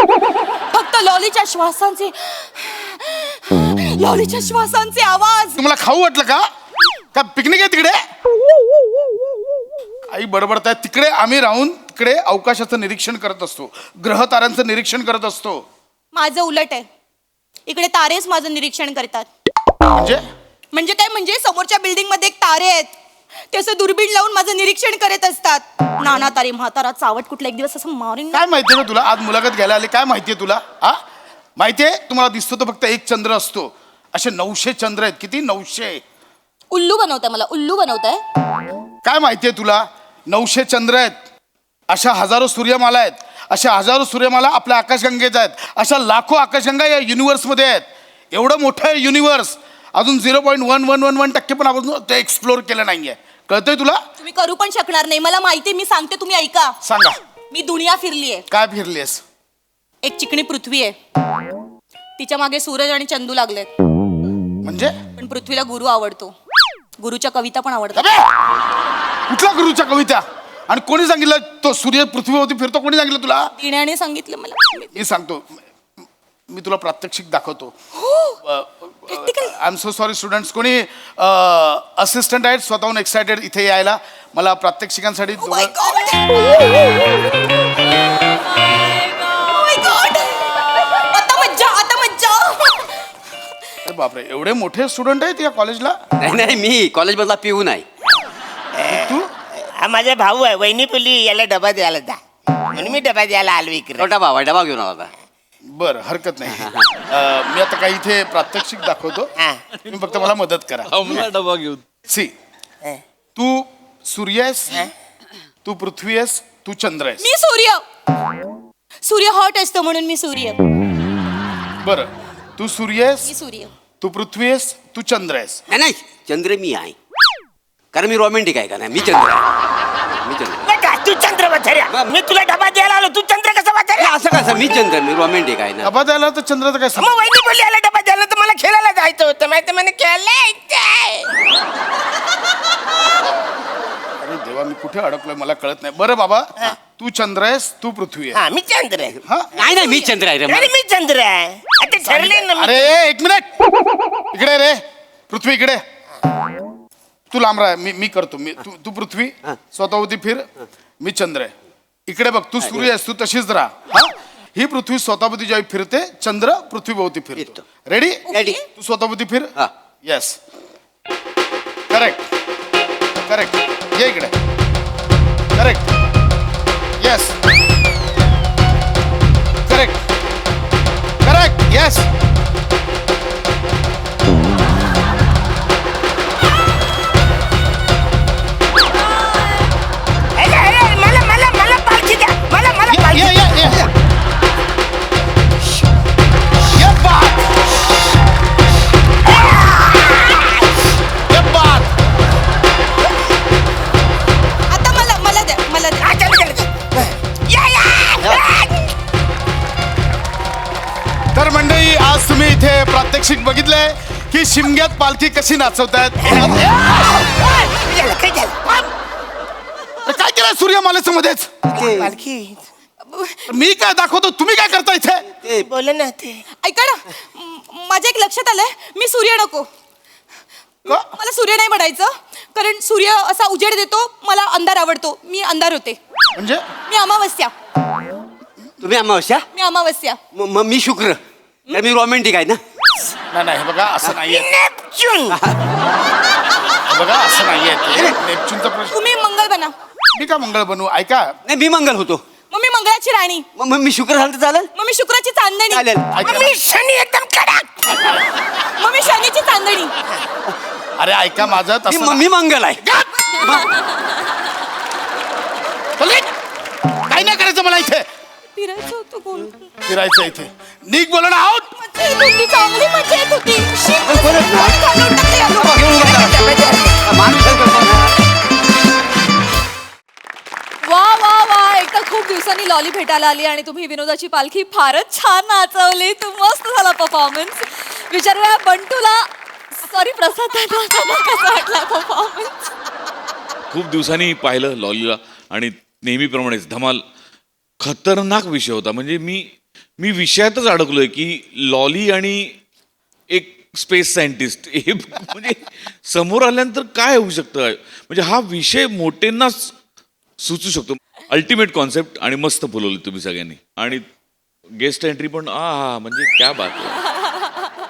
फक्त लॉलीच्या श्वासांचे आवाज. तुम्हाला खाऊ वाटलं का? का पिकनिक आहे तिकडे? आई बडबडताय. तिकडे आम्ही राहून तिकडे अवकाशाचं निरीक्षण करत असतो, ग्रह ताऱ्यांचं निरीक्षण करत असतो. माझं उलट आहे. इकडे तारेच माझं निरीक्षण करतात. म्हणजे काय म्हणजे समोरच्या बिल्डिंग मध्ये एक तारे आहेत, ते असं दुर्बीण लावून माझं निरीक्षण करत असतात. नाना तारे म्हातारा चावट कुठला एक दिवस असं मारून. काय माहितीये ना तुला? आज मुलाखत घ्यायला आले. काय माहितीये तुला? हा माहितीये? तुम्हाला दिसतो तो फक्त एक चंद्र असतो. असे 900 चंद्र आहेत. किती? 900. उल्लू बनवताय मला, उल्लू बनवताय. काय माहितीये तुला? 900 चंद्र आहेत, अशा हजारो सूर्यमाला आहेत, अशा हजारो सूर्यमाला आपल्या आकाशगंगेत आहेत, अशा लाखो आकाशगंगा या युनिव्हर्समध्ये आहेत. एवढं मोठं आहे युनिव्हर्स. अजून 0.1111% पण आपण ते एक्सप्लोर केलं नाहीये. कळतंय तुला? तुम्ही करू पण शकणार नाही, मला माहिती. मी सांगते, तुम्ही ऐका. सांगा. मी दुनिया फिरलीये. काय फिरलीस? एक चिकणी पृथ्वी आहे, तिच्या मागे सूरज आणि चंदू लागलेत. म्हणजे? पण पृथ्वीला गुरु आवडतो, गुरुच्या कविता पण आवडतात. कुठल्या गुरुच्या कविता? आणि कोणी सांगितलं तो सूर्य पृथ्वीवरती फिरतो? कोणी सांगितलं तुला? तिण्याने सांगितलं मला. मी सांगतो, मी तुला प्रात्यक्षिक दाखवतो. I am so sorry students. कोणी असिस्टंट आहेत स्वतःहून एक्सायटेड इथे यायला मला प्रात्यक्षिकांसाठी? बापरे, एवढे मोठे स्टुडंट आहेत या कॉलेजला? नाही मी कॉलेजमधला पिऊन आहे. तू? हा माझा भाऊ आहे. वहिनी बोलली याला डबा द्यायला जा, म्हणून मी डबा द्यायला आलो इकडे. छोटा भाव आहे, डबा घेऊन आला. बरं, हरकत नाही. मी आता काही इथे प्रात्यक्षिक दाखवतो, तुम्ही फक्त मला मदत करा. डबा घेऊन. सी, तू सूर्य आहेस, तू पृथ्वी आहेस, तू चंद्र आहेस. मी सूर्य हॉट असतो म्हणून मी सूर्य. बरं, तू सूर्य आहेस, मी सूर्य. तू पृथ्वी आहेस, तू चंद्र आहेस. नाही चंद्र मी आहे, कारण मी रोमॅन्टिक आहे का नाही. मी चंद्र आहे, मी चंद्र. तू चंद्र वाचाऱ्या, मी तुला डबा द्यायला आलो, तू चंद्र कसा वाचाऱ्या? असं कसं? मी चंद्र, मी रोमॅन्टिक आहे ना. डबा द्यायला तर चंद्राचं काय मग वहिनी बोलली याला डबा द्यायला, तर मला खेळायला जायचं होतं. माहिती म्हणे खेळायचं. अरे देवा, मी कुठे अडकलोय मला कळत नाही. बरं बाबा, तू चंद्र आहेस, तू पृथ्वी आहे. हा मी चंद्र आहे. हा? नाही मी चंद्र आहे रे. अरे मी चंद्र आहे. आता ठरले ना. अरे एक मिनिट, इकडे रे. पृथ्वी इकडे. तू लांब राह, मी करतो. तू पृथ्वी स्वतःवरती फिर, मी चंद्र आहे. इकडे बघ, तू सूर्य आहेस, तू तशीच राहा. हा, ही पृथ्वी स्वतःभोवती जेव्हा फिरते, चंद्र पृथ्वीभोवती फिरतो. रेडी? रेडी. तू स्वतःभोवती फिर. हा. Yes, correct correct. ये इकडे. Correct. Yes, correct correct. Yes. मला पालखी द्या. मला पालखी. ये बात. आता मला द्या, मला द्या. तर मंडळी, आज तुम्ही इथे प्रात्यक्षिक बघितलंय की शिमग्यात पालखी कशी नाचवतायत. काय केलंय सूर्यमालेचं मध्येच? पालखी मी काय दाखवतो, तुम्ही काय करता इथे? बोल ना ते. ऐका ना, माझ्या एक लक्षात आलंय, मी सूर्य नको. मला सूर्य नाही म्हणायचं, कारण सूर्य असा उजेड देतो, मला अंधार आवडतो. मी अंधार होते. म्हणजे? मी अमावस्या. तुम्ही अमावस्या? मी अमावस्या. मग मी शुक्र, कारण मी रोमॅन्टिक आहे ना. नाही हे बघा, असं नाहीये. नेपच्यून. बघा, असं नाहीये. नेपच्यूनचा प्रश्न. तुम्ही मंगळ बना. मी का मंगळ बनवू? ऐका, नाही मी मंगल होतो. मग मी मी मंगळाची राणी. मग मी शुक्र झालं तर चालेल? मग मी शुक्राची चांदणी. चालेल. मग मी शनी एकदम कडक. मग मी शनीची चांदणी. अरे ऐका माझं तसं मी मंगल आहे. काही नाही करायचं मला इथे फिरायचं होतं गोल. फिरायचं इथे निघ बोला ना आउट. मजा येत होती, चांगली मजा येत होती. शी, पोट घालून टाकते याला. वा वा वा एकदा खूप दिवसांनी लॉली भेटायला आली आणि तुम्ही विनोदाची पालखी फारच छान नाचवली. तू मस्त झाला परफॉर्मन्स. विचारूया बंटूला, सॉरी प्रसाद दादा, कसा वाटला परफॉर्मन्स? खूप दिवसांनी पाहिलं लॉलीला आणि नेहमीप्रमाणेच धमाल. खतरनाक विषय होता. म्हणजे मी विषयातच अडकलोय की लॉली आणि एक स्पेस सायंटिस्ट हे म्हणजे समोर आल्यानंतर काय होऊ शकतं. म्हणजे हा विषय मोठ्यांनाच सुचू शकतो. अल्टिमेट कॉन्सेप्ट आणि मस्त फुलवली तुम्ही सगळ्यांनी. आणि गेस्ट एंट्री पण म्हणजे क्या बात आहे.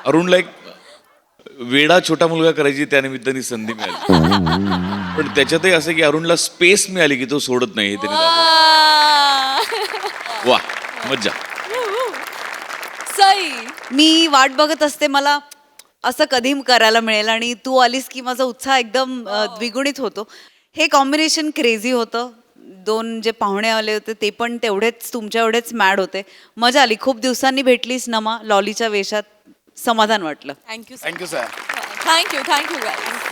अरुणला एक वेडा छोटा मुलगा करायची त्या निमित्ताने संधी मिळाली. पण त्याच्यातही असं की अरुणला स्पेस मिळाली की तो सोडत नाही हे त्याने वा मज्जा. सई, मी वाट बघत असते मला असं कधी करायला मिळेल आणि तू आलीस की माझा उत्साह एकदम द्विगुणित होतो. हे कॉम्बिनेशन क्रेझी होतं. दोन जे पाहुणे आले होते ते पण तेवढेच तुमच्या एवढेच मॅड होते. मजा आली. खूप दिवसांनी भेटलीस नमा लॉलीच्या वेशात. समाधान वाटलं. Thank you. Thank you sir. Thank you guys.